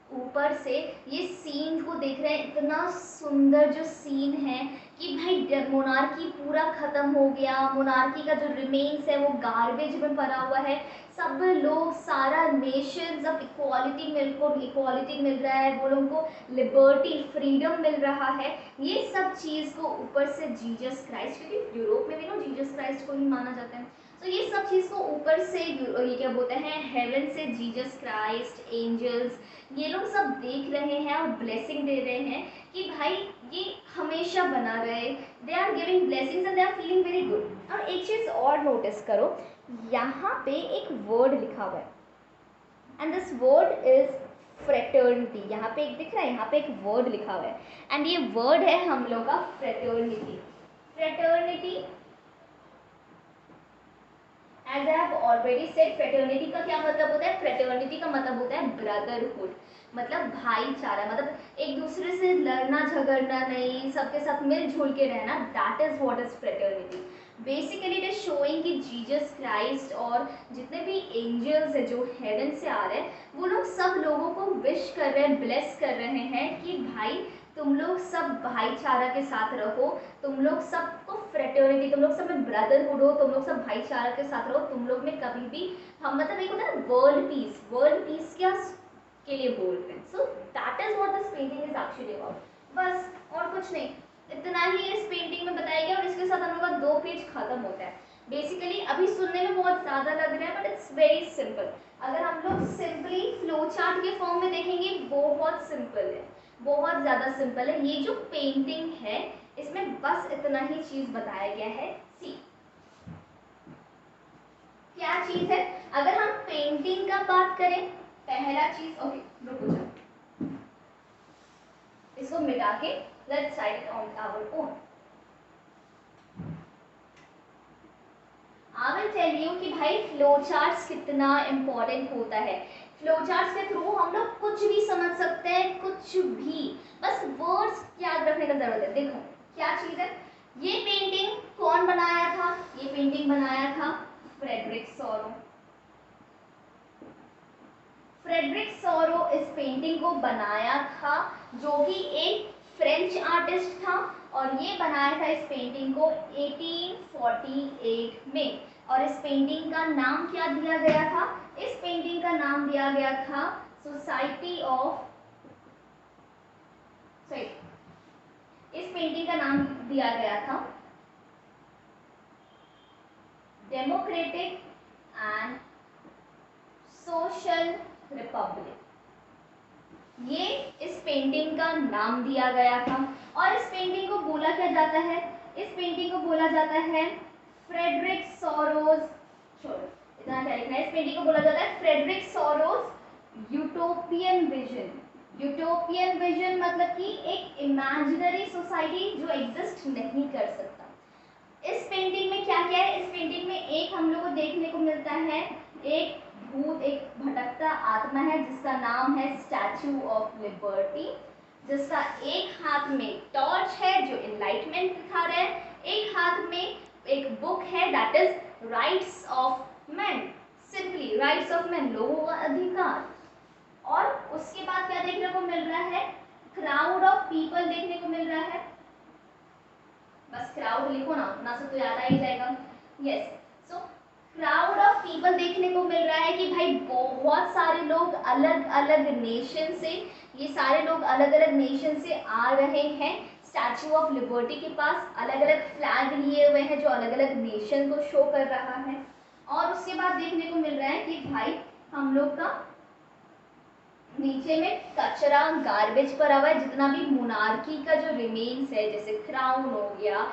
ऊपर से ये सीन को देख रहे हैं। इतना सुंदर जो सीन है कि भाई मोनार्की पूरा खत्म हो गया, मोनार्की का जो रिमेन्स है वो गार्बेज में पड़ा हुआ है, सब लोग सारा नेशन अब इक्वालिटी मिल रहा है, वो लोगों को लिबर्टी फ्रीडम मिल रहा है। ये सब चीज़ को ऊपर से जीसस क्राइस्ट, क्योंकि यूरोप में भी ना जीसस क्राइस्ट को ही माना जाता है, तो ये सब चीज़ को ऊपर से ये क्या बोलते हैं, हेवन से जीसस क्राइस्ट, एंजल्स, ये लोग सब देख रहे हैं और ब्लेसिंग दे रहे हैं कि भाई ये हमेशा बना रहे। They are giving blessings and they are feeling very good. और एक चीज़ और नोटिस करो, यहाँ पे एक वर्ड लिखा हुआ है, and this word is fraternity. यहाँ पे एक दिख रहा है, यहाँ पे एक वर्ड लिखा हुआ है एंड ये वर्ड है हम लोग का fraternity. Fraternity as I have already said, fraternity का क्या मतलब होता है? फ्रेटर्निटी का मतलब होता है ब्रदरहुड, मतलब भाईचारा, मतलब एक दूसरे से लड़ना झगड़ना नहीं, सबके साथ मिलजुल के रहना। That is what is fraternity. Basically it is showing कि जीसस क्राइस्ट और जितने भी एंजल्स है जो हेवन से आ रहे हैं, वो लोग सब लोगों को विश कर रहे हैं, ब्लेस कर रहे हैं कि भाई तुम लोग सब भाईचारा के साथ रहो, तुम लोग सबको फ्रेटर्निटी, तुम लोग सब में ब्रदरहुड हो, तुम लोग सब भाईचारा के साथ रहो, तुम लोग में कभी भी हम मतलब एक होता है ना वर्ल्ड पीस, वर्ल्ड पीस क्या के लिए बोलते हैं। सो that is what this painting is actually about. बस और कुछ नहीं, इतना ही इस पेंटिंग में बताया गया और इसके साथ हम लोग का 2 पेज खत्म होता है। बेसिकली अभी सुनने में बहुत ज़्यादा लग रहा है बट इट्स वेरी सिंपल। अगर हम लोग सिंपली फ्लो चार्ट के फॉर्म में देखेंगे, बहुत सिंपल है, बहुत ज़्यादा सिंपल है। ये जो पेंटिंग है इसमें बस इतना ही चीज़ बताया गया है। सी क्या चीज़ है? अगर हम पेंटिंग का बात करें, पहला चीज, ओके रुको जाओ, इसको मिटा के let's write it on our own. I will tell you कि भाई फ्लो चार्ट्स कितना इंपॉर्टेंट होता है। फ्लो चार्ट्स के थ्रू हम लोग कुछ भी समझ सकते हैं, कुछ भी, बस वर्ड्स याद रखने का जरूरत है। देखो क्या चीज है, ये पेंटिंग कौन बनाया था? ये पेंटिंग बनाया था फ्रेडरिक सोरो। फ्रेडरिक सोरो इस पेंटिंग को बनाया था, जो कि एक फ्रेंच आर्टिस्ट था और ये बनाया था इस पेंटिंग को 1848 में। और इस पेंटिंग का नाम क्या दिया गया था? इस पेंटिंग का नाम दिया गया था सोसाइटी ऑफ, सॉरी, इस पेंटिंग का नाम दिया गया था डेमोक्रेटिक एंड सोशल रिपब्लिक। ये इस पेंटिंग का नाम दिया गया था और इस पेंटिंग को बोला क्या जाता है? इस पेंटिंग को बोला जाता है फ्रेडरिक सोरोज, छोड़ो इतना क्या लिखना है, इस पेंटिंग को बोला जाता है Frederic sorrows utopian vision. Utopian vision मतलब कि एक इमेजिनरी सोसाइटी जो एग्जिस्ट नहीं कर सकता। इस पेंटिंग में क्या क्या है? इस पेंटिंग में एक हम लोग को देखने को मिलता है, एक भूत, एक भटकता आत्मा है जिसका नाम है स्टैचू ऑफ लिबर्टी, जिसका एक हाथ में टॉर्च है जो एनलाइटमेंट दिखा रहा है, एक हाथ में एक बुक है that is rights of man, simply rights of man, लोगों का अधिकार। और उसके बाद क्या देखने को मिल रहा है? क्राउड ऑफ पीपल देखने को मिल रहा है। बस क्राउड लिखो ना से तो याद आ ही जाएगा। Yes, so crowd of people देखने को मिल रहा है कि भाई बहुत सारे लोग अलग अलग नेशन से, ये सारे लोग अलग अलग नेशन से आ रहे हैं स्टैचू ऑफ लिबर्टी के पास, अलग अलग फ्लैग लिए हुए हैं जो अलग अलग नेशन को शो कर रहा है। और उसके बाद देखने को मिल रहा है कि भाई हम लोग का नीचे में कचरा, गार्बेज पड़ा हुआ है, जितना भी मोनार्की का जो रिमेन्स है, जैसे क्राउन हो गया,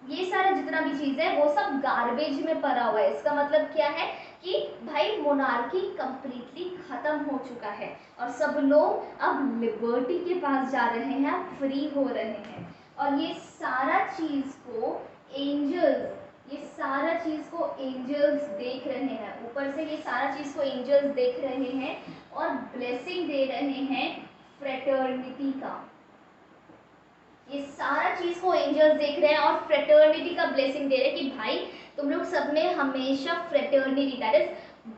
ये सारा जितना भी चीज़ है वो सब गार्बेज में पड़ा हुआ है। इसका मतलब क्या है कि भाई मोनार्की कंप्लीटली खत्म हो चुका है और सब लोग अब लिबर्टी के पास जा रहे हैं, अब फ्री हो रहे हैं। और ये सारा चीज़ को एंजल्स, ये सारा चीज़ को एंजल्स देख रहे हैं, ऊपर से ये सारा चीज़ को एंजल्स देख रहे हैं और ब्लेसिंग दे रहे हैं फ्रेटर्निटी का। ये सारा चीज को एंजल्स देख रहे हैं और फ्रेटर्निटी का ब्लेसिंग दे रहे हैं कि भाई तुम लोग सब में हमेशा फ्रेटर्निटी दैट इज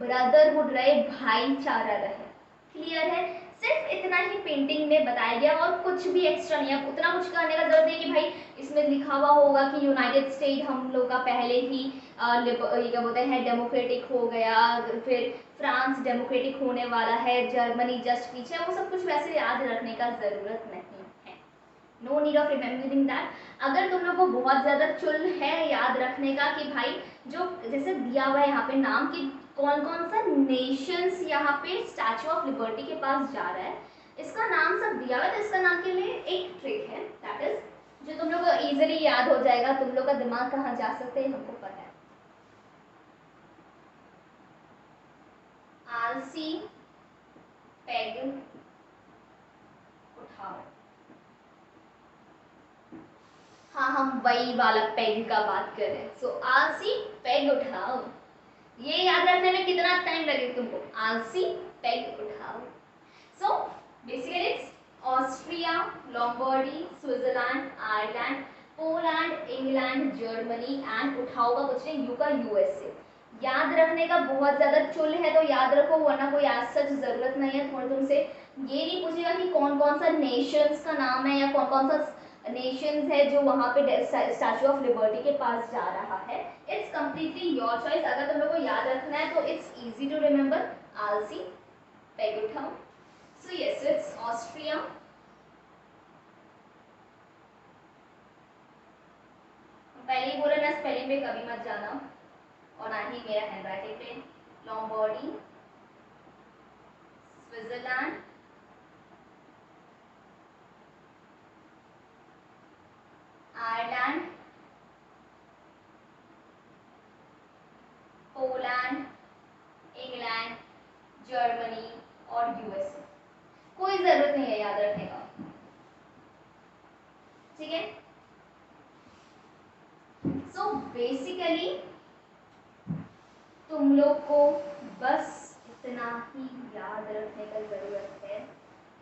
ब्रदरहुड रहे, भाईचारा रहे। क्लियर है? सिर्फ इतना ही पेंटिंग में बताया गया और कुछ भी एक्स्ट्रा नहीं है। उतना कुछ करने का जरूरत नहीं कि भाई इसमें लिखा हुआ होगा कि यूनाइटेड स्टेट हम लोग का पहले ही ये क्या बोलते हैं डेमोक्रेटिक हो गया, फिर फ्रांस डेमोक्रेटिक होने वाला है, जर्मनी जस्ट पीछे, वो सब कुछ वैसे याद रखने का जरूरत नहीं है। No need of remembering that. अगर तुम लोग को बहुत ज़्यादा चुल है याद रखने का कि भाई जो जैसे दिया हुआ है यहाँ पे नाम कि कौन कौन सा नेशंस यहाँ पे स्टैचू ऑफ लिबर्टी के पास जा रहा है, इसका नाम सब दिया हुआ है, तो इसका नाम के लिए एक ट्रिक है दैट इज जो तुम लोग को ईजिली याद हो जाएगा। तुम लोग का दिमाग कहाँ जा सकते हैं हमको पता है। आलसी, हम वही वाला पेग का बात कर रहे हैं। सो आलसी पेग उठाओ, ये याद रखने में कितना टाइम लगेगा तुमको, आलसी पेग उठाओ। So basically it's Austria, Lombardy, Switzerland, Ireland, Poland, England, Germany and उठाओ का कुछ नहीं, यू का यूएसए। याद रखने का बहुत ज्यादा चुल है तो याद रखो, वरना कोई आज सच जरूरत नहीं है। थोड़ा तुमसे ये नहीं पूछेगा कि कौन कौन सा नेशंस का नाम है या कौन कौन सा नेशंस है जो वहां पे स्टैचू ऑफ लिबर्टी के पास जा रहा है। It's completely your choice. अगर तुम लोग को याद रखना है तो इट्स इजी टू रिमेंबर, आलसी पेग उठाओ। So yes, it's Austria. पहले ही बोला ना, स्पेलिंग पे कभी मत जाना और ना ही मेरा हैंडराइटिंग पे। Lombardy, Switzerland, Ireland, Poland, England, Germany और यूएसए। कोई जरूरत नहीं है याद रखने का, ठीक है। सो बेसिकली तुम लोग को बस इतना ही याद रखने का जरूरत है,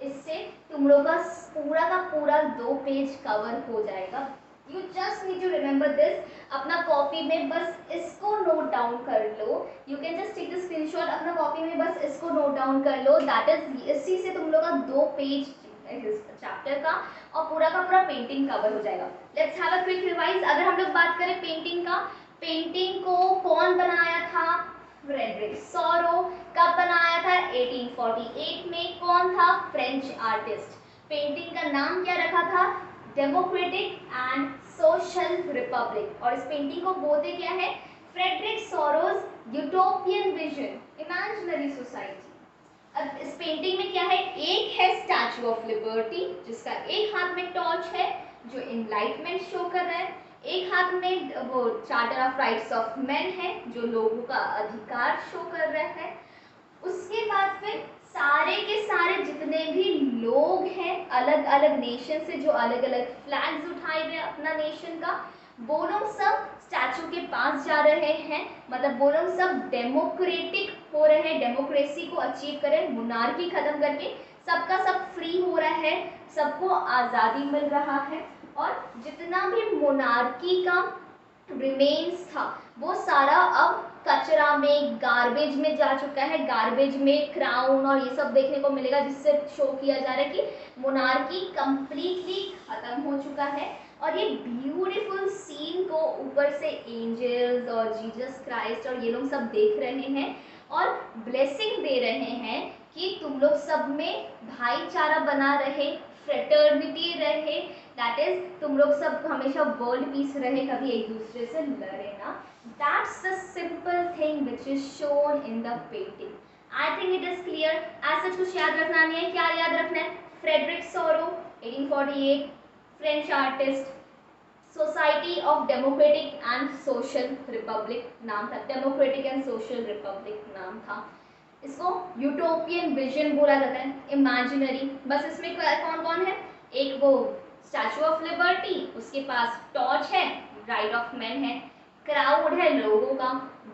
इससे तुम लोग का पूरा 2 पेज कवर हो जाएगा। You just need to remember this. अपना कॉपी में बस इसको नोट डाउन कर लो। You can just take the screenshot, अपना कॉपी में बस इसको नोट डाउन कर लो। दैट इज, इसी से तुम लोग का 2 पेज चैप्टर का और पूरा का पूरा पेंटिंग कवर हो जाएगा। Let's have a quick revise. अगर हम लोग बात करें पेंटिंग का, पेंटिंग को कौन बनाया था? Frederic Sorrieu. कब बनाया था? 1848 में। कौन था? French artist. पेंटिंग का नाम क्या रखा था? Democratic and social republic. और इस पेंटिंग को बोलते क्या है? Frederic Sorrieu's utopian vision, imaginary society. अब इस पेंटिंग में क्या है? एक है स्टैचू ऑफ लिबर्टी जिसका एक हाथ में टॉर्च है जो इनलाइटमेंट शो कर रहा है, एक हाथ में वो charter of rights of man है जो लोगों का अधिकार शो कर रहा है। उसके बाद फिर सारे के सारे जितने भी लोग हैं अलग अलग नेशन से, जो अलग अलग फ्लैग्स उठाए हुए अपना नेशन का, वो लोग सब स्टैचू के पास जा रहे हैं। मतलब वो लोग सब डेमोक्रेटिक हो रहे हैं, डेमोक्रेसी को अचीव करें, मोनार्की खत्म करके सबका सब फ्री हो रहा है, सबको आज़ादी मिल रहा है। और जितना भी मोनार्की का रिमेन्स था वो सारा अब कचरा में, गार्बेज में जा चुका है। गार्बेज में क्राउन और ये सब देखने को मिलेगा जिससे शो किया जा रहा है कि मोनार्की कंप्लीटली खत्म हो चुका है। और ये ब्यूटीफुल सीन को ऊपर से एंजल्स और जीसस क्राइस्ट और ये लोग सब देख रहे हैं और ब्लेसिंग दे रहे हैं कि तुम लोग सब में भाईचारा बना रहे, फ्रेटर्निटी रहे। दैट इज तुम लोग सब हमेशा वर्ल्ड पीस रहे, कभी एक दूसरे से लड़े ना। That's the simple thing which is shown in the painting. I think it is clear. As such कुछ याद रखना नहीं है। क्या याद रखना है? Frederic Sorrieu 1848, French artist, society of democratic and social republic नाम था, डेमोक्रेटिक एंड सोशल रिपब्लिक नाम था। इसको यूटोपियन विजन बोला जाता है, इमेजिनरी। बस इसमें कौन कौन है? एक वो स्टैचू ऑफ लिबर्टी, उसके पास टॉर्च है, राइट ऑफ मैन है, क्राउड है लोगों का,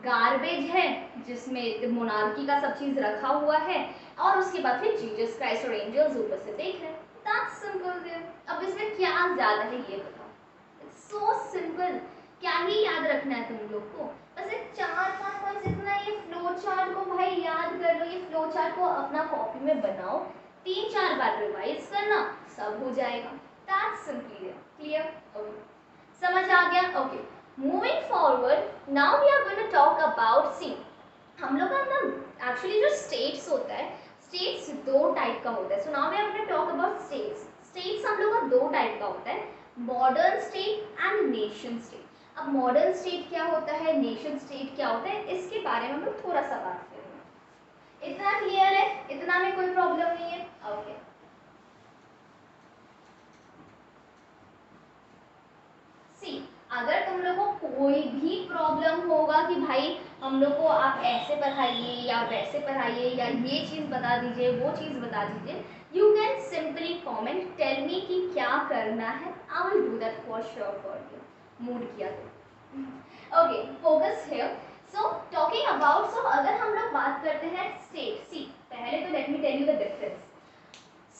गार्बेज है जिसमें मोनार्की का सब चीज रखा हुआ है, और उसके बाद फिर जीसस क्राइस्ट और एंजल्स ऊपर से देख रहे हैं। That's simple. अब इसमें क्या ज्यादा है ये बताओ। It's so simple. क्या ही याद रखना है तुम लोग को? बस एक 4-5 पॉइंट्स इतना। ये फ्लो चार्ट को भाई याद कर लो। ये फ्लो चार्ट को अपना कॉपी में बनाओ, 3-4 बार रिवाइज करना, सब हो जाएगा। That's simply clear. ओके, समझ आ गया? Okay, moving forward now we are going to talk about C. हम लोग का ना एक्चुअली जो स्टेट्स होता है, स्टेट्स 2 टाइप का होता है। So now we are going to talk about states. States हम लोग का 2 टाइप का होता है, modern state and nation state. अब मॉडर्न स्टेट क्या होता है, नेशन स्टेट क्या होता है, इसके बारे में हम लोग थोड़ा सा बात करेंगे। इतना क्लियर है? इतना में कोई प्रॉब्लम नहीं है? ओके। सी, अगर तुम लोगों को कोई भी प्रॉब्लम होगा कि भाई हम लोग को आप ऐसे पढ़ाइए या वैसे पढ़ाइए या ये चीज़ बता दीजिए, वो चीज़ बता दीजिए, you can simply comment, tell me कि क्या करना है, I will do that for sure for you. Mood किया तो okay, focus here. So talking about, so अगर हम लोग बात करते हैं स्टेट, सी पहले तो let me tell you the difference.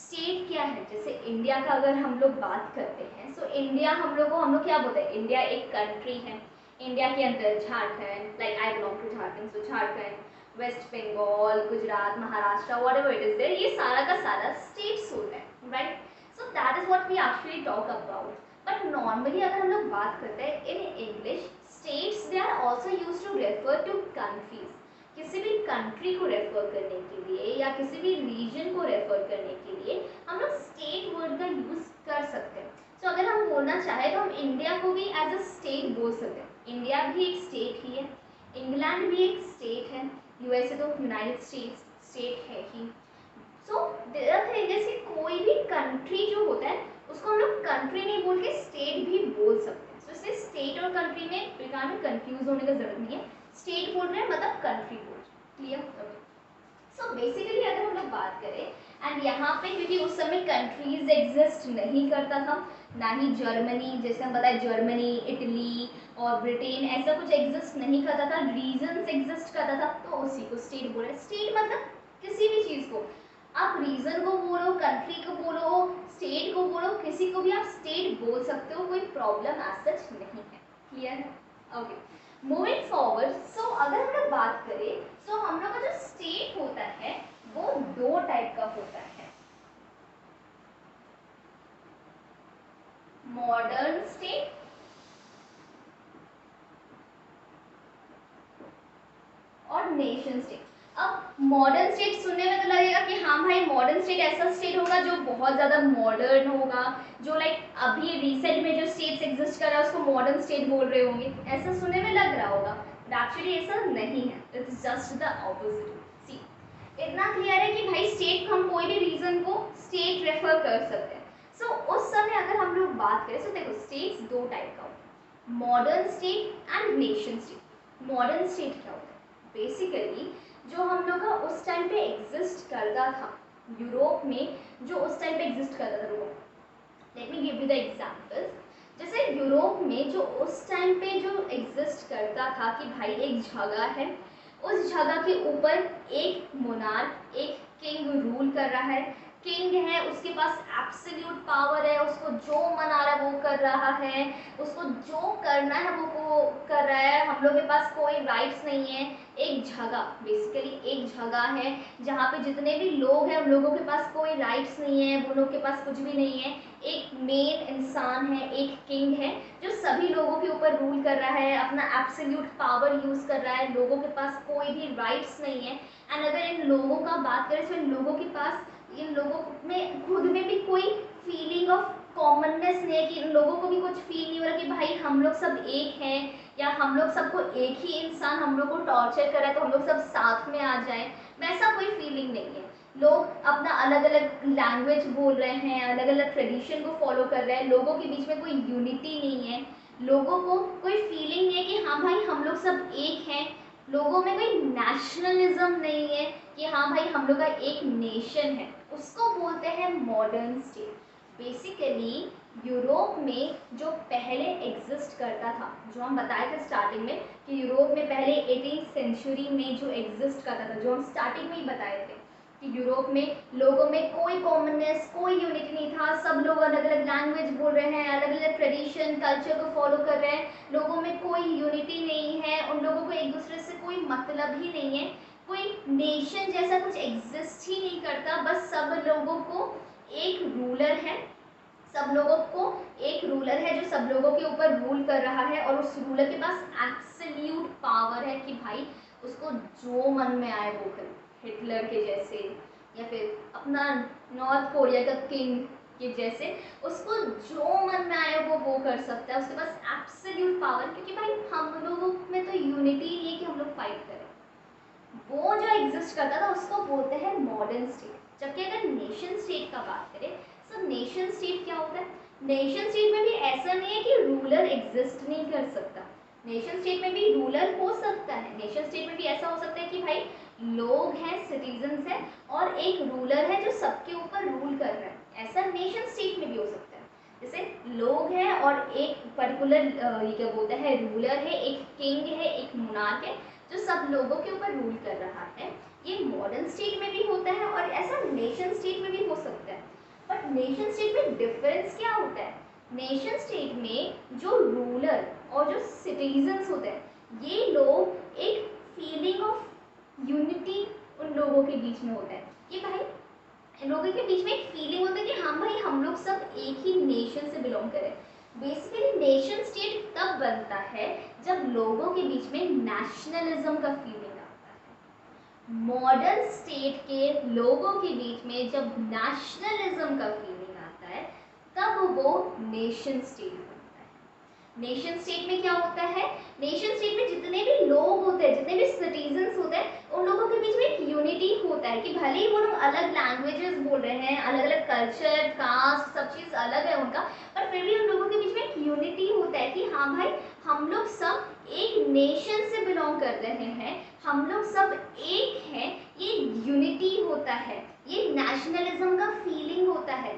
State क्या है, जैसे इंडिया का अगर हम लोग बात करते हैं, सो इंडिया हम लोग क्या बोलते हैं, इंडिया एक कंट्री है। इंडिया के अंदर Jharkhand, like I belong to Jharkhand, so Jharkhand, West Bengal, Gujarat, Maharashtra, whatever it is there, ये सारा का सारा स्टेट्स होता है, right. So that is what we actually talk about. But normally अगर हम लोग बात करते हैं in English, states they are also use to refer to countries. किसी भी कंट्री को रेफर करने के लिए या किसी भी रीजन को रेफर करने के लिए हम लोग स्टेट वर्ड का यूज कर सकते हैं। तो अगर हम बोलना चाहें तो हम इंडिया को भी एज अ स्टेट बोल सकते हैं। इंडिया भी एक स्टेट ही है, इंग्लैंड भी एक स्टेट है, यूएसए तो यूनाइटेड स्टेट्स स्टेट है ही। सो जैसे कोई भी कंट्री जो होता है उसको हम लोग कंट्री नहीं बोल के स्टेट भी बोल सकते हैं। सो इससे स्टेट और कंट्री में बेकार में कंफ्यूज होने की जरूरत नहीं है। स्टेट बोल रहे हैं मतलब कंट्री बोल रहे हैं, क्लियर। सो बेसिकली अगर हम लोग बात करें, एंड यहाँ पे क्योंकि उस समय कंट्रीज एग्जिस्ट नहीं करता था, ना ही जर्मनी, जैसे हम बताए जर्मनी, इटली और ब्रिटेन ऐसा कुछ एग्जिस्ट नहीं करता था, रीजन्स एग्जिस्ट करता था, तो उसी को स्टेट बोल रहे हैं। स्टेट मतलब किसी भी चीज़ को आप रीजन को बोलो, कंट्री को बोलो, स्टेट को बोलो, किसी को भी आप स्टेट बोल सकते हो, कोई प्रॉब्लम एज सच नहीं है, क्लियर है। ओके, मूविंग फॉरवर्ड, सो अगर हम लोग बात करें, सो हम लोग का जो स्टेट होता है वो दो टाइप का होता है, मॉडर्न स्टेट और नेशन स्टेट। अब मॉडर्न स्टेट सुनने में तो लगेगा कि हाँ भाई मॉडर्न स्टेट ऐसा स्टेट होगा जो बहुत ज़्यादा मॉडर्न होगा, जो लाइक अभी रिसेंट में जो स्टेट्स एग्जिस्ट कर रहा है उसको मॉडर्न स्टेट बोल रहे होंगे, ऐसा सुनने में लग रहा होगा, बट एक्चुअली ऐसा नहीं है, इट्स जस्ट द ऑपोजिट। सी इतना क्लियर है कि भाई स्टेट हम कोई भी रीजन को स्टेट रेफर कर सकते हैं। सो उस समय अगर हम लोग बात करें, सो देखो स्टेट्स दो टाइप का होता है, modern state and nation state. Modern state क्या होता है, बेसिकली जो हम लोग का उस टाइम पे एग्जिस्ट करता था यूरोप में, जो उस टाइम पे एग्जिस्ट करता था, let me give you the examples. जैसे यूरोप में जो उस टाइम पे जो एग्जिस्ट करता था कि भाई एक जगह है, उस जगह के ऊपर एक मोनार्क, एक किंग रूल कर रहा है, किंग है, उसके पास एब्सोल्यूट पावर है, उसको जो मन आ रहा है वो कर रहा है, उसको जो करना है वो कर रहा है, हम लोग के पास कोई राइट्स नहीं है। एक जगह, बेसिकली एक जगह है जहाँ पे जितने भी लोग हैं उन लोगों के पास कोई राइट्स नहीं है, वो लोग के पास कुछ भी नहीं है। एक मेन इंसान है, एक किंग है जो सभी लोगों के ऊपर रूल कर रहा है, अपना एब्सोल्यूट पावर यूज कर रहा है, लोगों के पास कोई भी राइट्स नहीं है। एंड अगर इन लोगों का बात करें तो इन लोगों के पास, इन लोगों में खुद में भी कोई फीलिंग ऑफ कॉमननेस नहीं है, कि इन लोगों को भी कुछ फील नहीं हो रहा कि भाई हम लोग सब एक हैं, या हम लोग सबको एक ही इंसान हम लोग को टॉर्चर कर रहा है तो हम लोग सब साथ में आ जाएं, वैसा कोई फीलिंग नहीं है। लोग अपना अलग अलग लैंग्वेज बोल रहे हैं, अलग अलग ट्रेडिशन को फॉलो कर रहे हैं, लोगों के बीच में कोई यूनिटी नहीं है, लोगों को कोई फीलिंग नहीं है कि हाँ भाई हम लोग सब एक हैं, लोगों में कोई नेशनलिज्म नहीं है कि हाँ भाई हम लोग का एक नेशन है, उसको बोलते हैं मॉडर्न स्टेट। बेसिकली यूरोप में जो पहले एग्जिस्ट करता था, जो हम बताए थे स्टार्टिंग में कि यूरोप में पहले 18th सेंचुरी में जो एग्जिस्ट करता था, जो हम स्टार्टिंग में ही बताए थे कि यूरोप में लोगों में कोई कॉमननेस, कोई यूनिटी नहीं था, सब लोग अलग अलग लैंग्वेज बोल रहे हैं, अलग अलग ट्रेडिशन कल्चर को फॉलो कर रहे हैं, लोगों में कोई यूनिटी नहीं है, उन लोगों को एक दूसरे से कोई मतलब ही नहीं है, कोई नेशन जैसा कुछ एग्जिस्ट ही नहीं करता, बस सब लोगों को एक रूलर है, सब लोगों को एक रूलर है जो सब लोगों के ऊपर रूल कर रहा है, और उस रूलर के पास एब्सोल्यूट पावर है कि भाई उसको जो मन में आए वो करे, हिटलर के जैसे या फिर अपना नॉर्थ कोरिया का किंग के जैसे, उसको जो मन में आए वो कर सकता है, उसके पास एब्सोल्यूट पावर, क्योंकि भाई हम लोगों में तो यूनिटी ही है कि हम लोग फाइट करें। वो जो एग्जिस्ट करता था उसको बोलते हैं मॉडर्न स्टेट। जबकि अगर नेशन स्टेट का बात करें, तो नेशन स्टेट क्या होता है, नेशन स्टेट में भी ऐसा नहीं है कि रूलर एग्जिस्ट नहीं कर सकता, नेशन स्टेट में भी रूलर हो सकता है, नेशन स्टेट में भी ऐसा हो सकता है कि भाई लोग हैं, सिटीजन्स हैं और एक रूलर है जो सबके ऊपर रूल कर रहा है, ऐसा नेशन स्टेट में भी हो सकता है। जैसे लोग हैं और एक पर्टिकुलर ये क्या बोलते हैं रूलर है, एक किंग है, एक मोनार्क है जो सब लोगों के ऊपर रूल कर रहा है। ये मॉडर्न स्टेट में भी होता है और ऐसा नेशन स्टेट में भी हो सकता है। बट नेशन स्टेट में डिफरेंस क्या होता है? नेशन स्टेट में जो रूलर और जो सिटीजन्स होते हैं ये लोग एक फीलिंग ऑफ यूनिटी उन लोगों के बीच में होता है कि भाई लोगों के बीच में एक फीलिंग होता है कि हाँ भाई हम लोग सब एक ही नेशन से बिलोंग करें। बेसिकली नेशन स्टेट तब बनता है जब लोगों के बीच में नेशनलिज्म का फीलिंग आता है। मॉडर्न स्टेट के लोगों के बीच में जब नेशनलिज्म का फीलिंग आता है तब वो नेशन स्टेट बनता है। नेशन स्टेट में क्या होता है? नेशन स्टेट में जितने भी लोग होते हैं, जितने भी सिटीजन्स होते हैं, उन लोगों के बीच में एक यूनिटी होता है कि भले ही वो लोग अलग लैंग्वेजेस बोल रहे हैं, अलग अलग कल्चर, कास्ट, सब चीज़ अलग है उनका, पर फिर भी उन लोगों के बीच में एक यूनिटी होता है कि हाँ भाई हम लोग सब एक नेशन से बिलोंग कर रहे हैं, हम लोग सब एक हैं, ये यूनिटी होता है, ये नेशनलिज्म का फीलिंग होता है,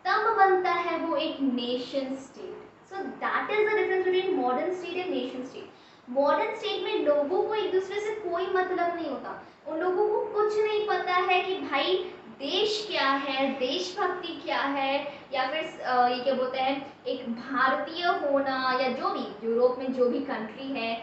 तब बनता है वो एक nation state. So that is the difference between modern state and nation state. Modern state में लोगों को एक दूसरे से कोई मतलब नहीं होता, उन लोगों को कुछ नहीं पता है कि भाई देश क्या है, देशभक्ति क्या है, या फिर ये क्या बोलते हैं एक भारतीय होना, या जो भी यूरोप में जो भी कंट्री है,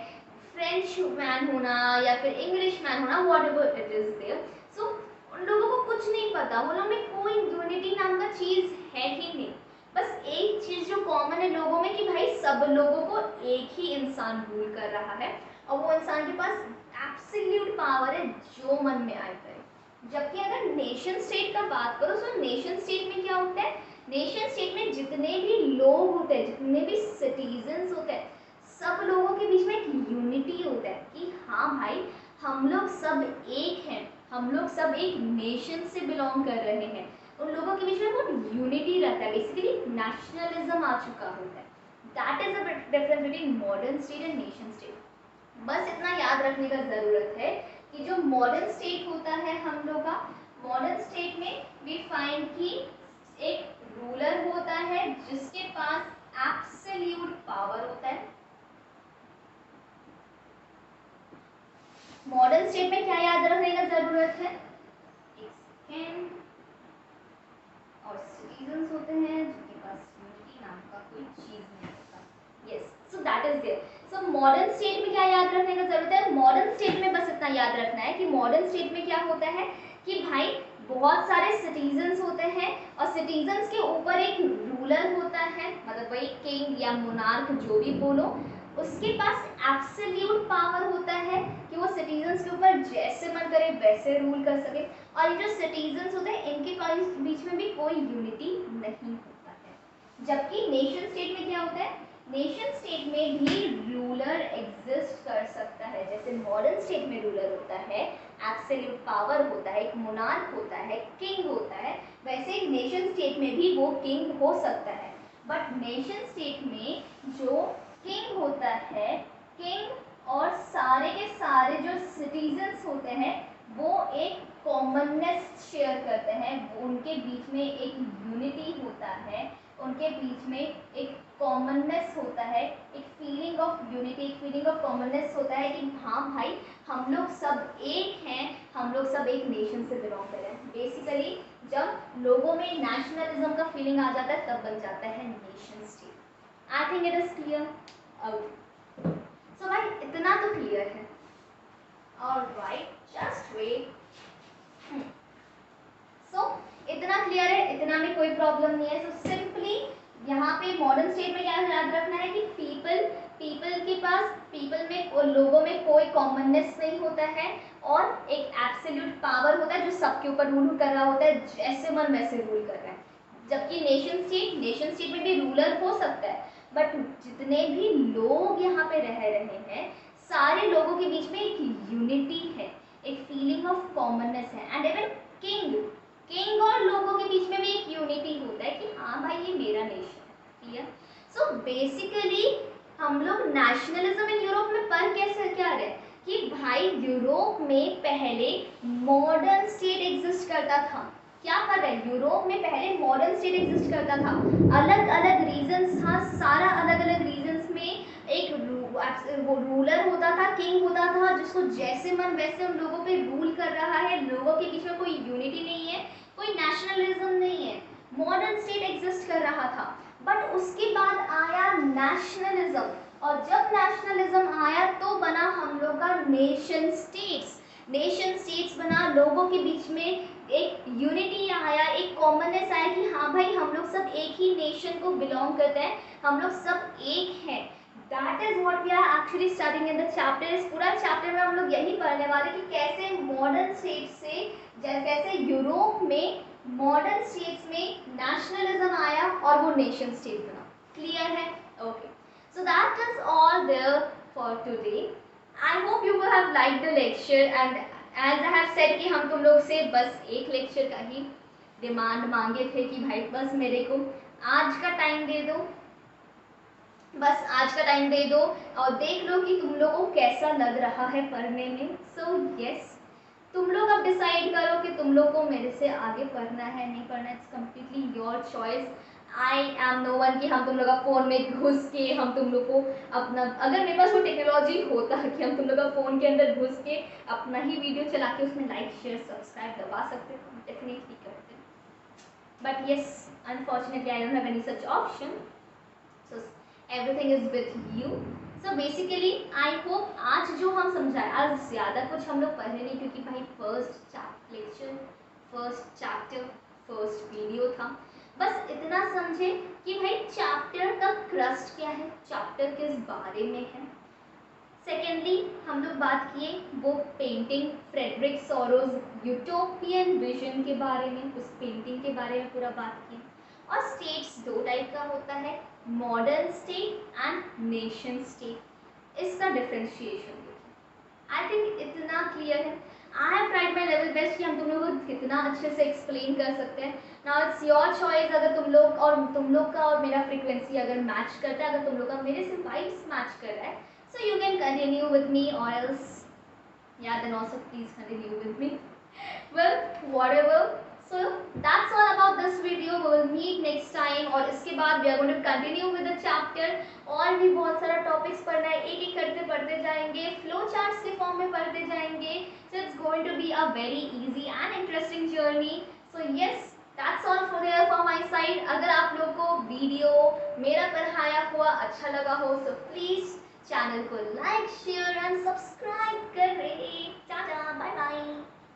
फ्रेंच मैन होना या फिर इंग्लिश मैन होना, whatever it is there. So उन लोगों को कुछ नहीं पता, वो लोग में कोई यूनिटी नाम का चीज़ है ही नहीं। बस एक चीज जो कॉमन है लोगों में कि भाई सब लोगों को एक ही इंसान रूल कर रहा है और वो इंसान के पास एब्सोल्यूट पावर है जो मन में आए करे। जबकि अगर नेशन स्टेट का बात करो तो नेशन स्टेट में क्या होता है? नेशन स्टेट में जितने भी लोग होते हैं, जितने भी सिटीजन्स होते हैं, सब लोगों के बीच में एक यूनिटी होता है कि हाँ भाई हम लोग सब एक हैं, हम लोग सब एक नेशन से बिलोंग कर रहे हैं, उन लोगों के बीच में वो यूनिटी रहता है, बेसिकली नेशनलिज्म आ चुका होता है। That is the difference between modern state and nation state. बस इतना याद रखने का ज़रूरत है कि जो मॉडर्न स्टेट होता है हम लोग का, मॉडर्न स्टेट में वी फाइंड कि एक रूलर होता है जिसके पास एब्सोल्यूट पावर होता है। मॉडर्न स्टेट में क्या याद रखने का ज़रूरत है? और सिटीजन्स होते हैं जिनके पास यूनिटी नाम का कोई चीज नहीं होता। Yes, so that is there. सो मॉडर्न स्टेट में क्या याद रखने का जरूरत है? मॉडर्न स्टेट में बस इतना याद रखना है कि मॉडर्न स्टेट में क्या होता है कि भाई बहुत सारे सिटीजन्स होते हैं और सिटीजन्स के ऊपर एक रूलर होता है, मतलब वही किंग या मोनार्क जो भी बोलो, उसके पास एब्सोल्यूट पावर होता है कि वो सिटीजन्स के ऊपर जैसे मन करे वैसे रूल कर सके। और ये जो सिटीजन्स होते हैं इनके बीच में भी कोई यूनिटी नहीं होता है। जबकि नेशन स्टेट में क्या होता है? नेशन स्टेट में भी रूलर एग्जिस्ट कर सकता है। जैसे मॉडर्न स्टेट में रूलर होता है, एब्सोल्यूट पावर होता है, एक मोनार्क होता है, किंग होता है, वैसे नेशन स्टेट में भी वो किंग हो सकता है। बट नेशन स्टेट में जो किंग होता है, किंग और सारे के सारे जो सिटीजन्स होते हैं वो एक कॉमननेस शेयर करते हैं, उनके बीच में एक यूनिटी होता है, उनके बीच में एक कॉमननेस होता है, एक फीलिंग ऑफ यूनिटी, एक फीलिंग ऑफ कॉमननेस होता है कि हाँ भाई हम लोग सब एक हैं, हम लोग सब एक नेशन से बिलोंग कर रहे हैं। बेसिकली जब लोगों में नेशनलिज्म का फीलिंग आ जाता है तब बन जाता है nation state. I think it is clear. So भाई इतना तो क्लियर है। Alright, just wait. सो इतना क्लियर है, इतना में कोई प्रॉब्लम नहीं है। सो सिंपली यहाँ पे मॉडर्न स्टेट में क्या याद रखना है कि पीपल के पास, पीपल में, लोगों में कोई कॉमननेस नहीं होता है और एक एब्सोल्यूट पावर होता है जो सबके ऊपर रूल कर रहा होता है, जैसे मन वैसे रूल कर रहा है। जबकि नेशन स्टेट में भी रूलर हो सकता है, बट जितने भी लोग यहाँ पे रह रहे हैं सारे लोगों के बीच में एक यूनिटी है, एक फीलिंग ऑफ कॉमननेस है। एंड इवन किंग और लोगों के बीच में भी एक यूनिटी होता है कि हाँ भाई ये मेरा नेशन है। क्लियर? सो बेसिकली हम लोग नेशनलिज्म इन यूरोप में पढ़ कैसे क्या रहे कि भाई यूरोप में पहले मॉडर्न स्टेट एग्जिस्ट करता था। क्या कर रहे हैं, यूरोप में पहले मॉडर्न स्टेट एग्जिस्ट करता था, अलग अलग रीजन्स था, सारा अलग अलग रीजन्स में एक वो रूलर होता था, किंग होता था, जिसको जैसे मन वैसे उन लोगों पे रूल कर रहा है, लोगों के बीच में कोई यूनिटी नहीं है, कोई नेशनलिज्म नहीं है, मॉडर्न स्टेट एग्जिस्ट कर रहा था। बट उसके बाद आया नेशनलिज्म, और जब नेशनलिज्म आया तो बना हम लोग का नेशन स्टेट्स। नेशन स्टेट्स बना, लोगों के बीच में एक यूनिटी आया, एक कॉमननेस आया कि हाँ भाई हम लोग सब एक ही नेशन को बिलोंग करते हैं, हम लोग सब एक हैं। That is what we are actually studying in the chapter. इस पूरा चैप्टर में हम लोग यही पढ़ने वाले कि कैसे मॉडर्न स्टेट से कैसे यूरोप में मॉडर्न स्टेट्स में नेशनलिज्म आया और वो नेशन स्टेट बना। क्लियर है? Okay, so that is all there for today. I hope you will have like the lecture, and as I have said कि हम तुम लोग से बस एक लेक्चर का ही डिमांड मांगे थे कि भाई बस मेरे को आज का टाइम दे दो, बस आज का टाइम दे दो और देख लो कि तुम लोगों को कैसा लग रहा है पढ़ने में। सो यस, तुम लोग अब डिसाइड करो कि तुम लोग को मेरे से आगे पढ़ना है नहीं पढ़ना, it's completely your choice. I am no one कि हम तुम लोग का फ़ोन में घुस के हम तुम लोग को अपना, अगर मेरे पास वो टेक्नोलॉजी होता कि हम तुम लोग का फ़ोन के अंदर घुस के अपना ही वीडियो चला के उसमें लाइक शेयर सब्सक्राइब दबा सकते तो हम डेफिनेटली करते। But yes, unfortunately I don't have any such option, so everything is with you. So basically I hope आज जो हम समझाए, आज ज़्यादा कुछ हम लोग पढ़े नहीं क्योंकि भाई first lecture, first chapter, first video था। बस इतना समझे कि भाई चैप्टर का क्रस्ट क्या है, चैप्टर किस बारे में है। सेकेंडली हम लोग बात किए वो painting Frederic sorrows utopian vision के बारे में, उस पेंटिंग के बारे में पूरा बात की। और स्टेट्स दो टाइप का होता है, modern state and nation state. इसका डिफ्रेंशिएशन देखिए। आई थिंक इतना क्लियर है। I have tried my level best कि हम तुम लोगों को कितना अच्छे से एक्सप्लेन कर सकते हैं। नाउ इट्स योर चॉइस, अगर तुम लोग का और मेरा फ्रीक्वेंसी अगर मैच करता है, अगर तुम लोग का मेरे से वाइब्स मैच कर रहा है, so you can continue with me, or else yeah, then also please continue with me. Well, whatever, so that's all about this video. We will meet next time, और इसके बाद we are going to continue with the chapter। और भी बहुत सारा टॉपिक्स पढ़ना है, एक एक करते पढ़ते जाएंगे, फ्लो चार्ट्स के फॉर्म में पढ़ते जाएंगे। so it's going to be a very easy and interesting journey। so yes, that's all for there from my side। अगर आप लोग को वीडियो मेरा पढ़ाया हुआ अच्छा लगा हो, so please चैनल को लाइक शेयर एंड सब्सक्राइब करें। टाटा, बाय बाय।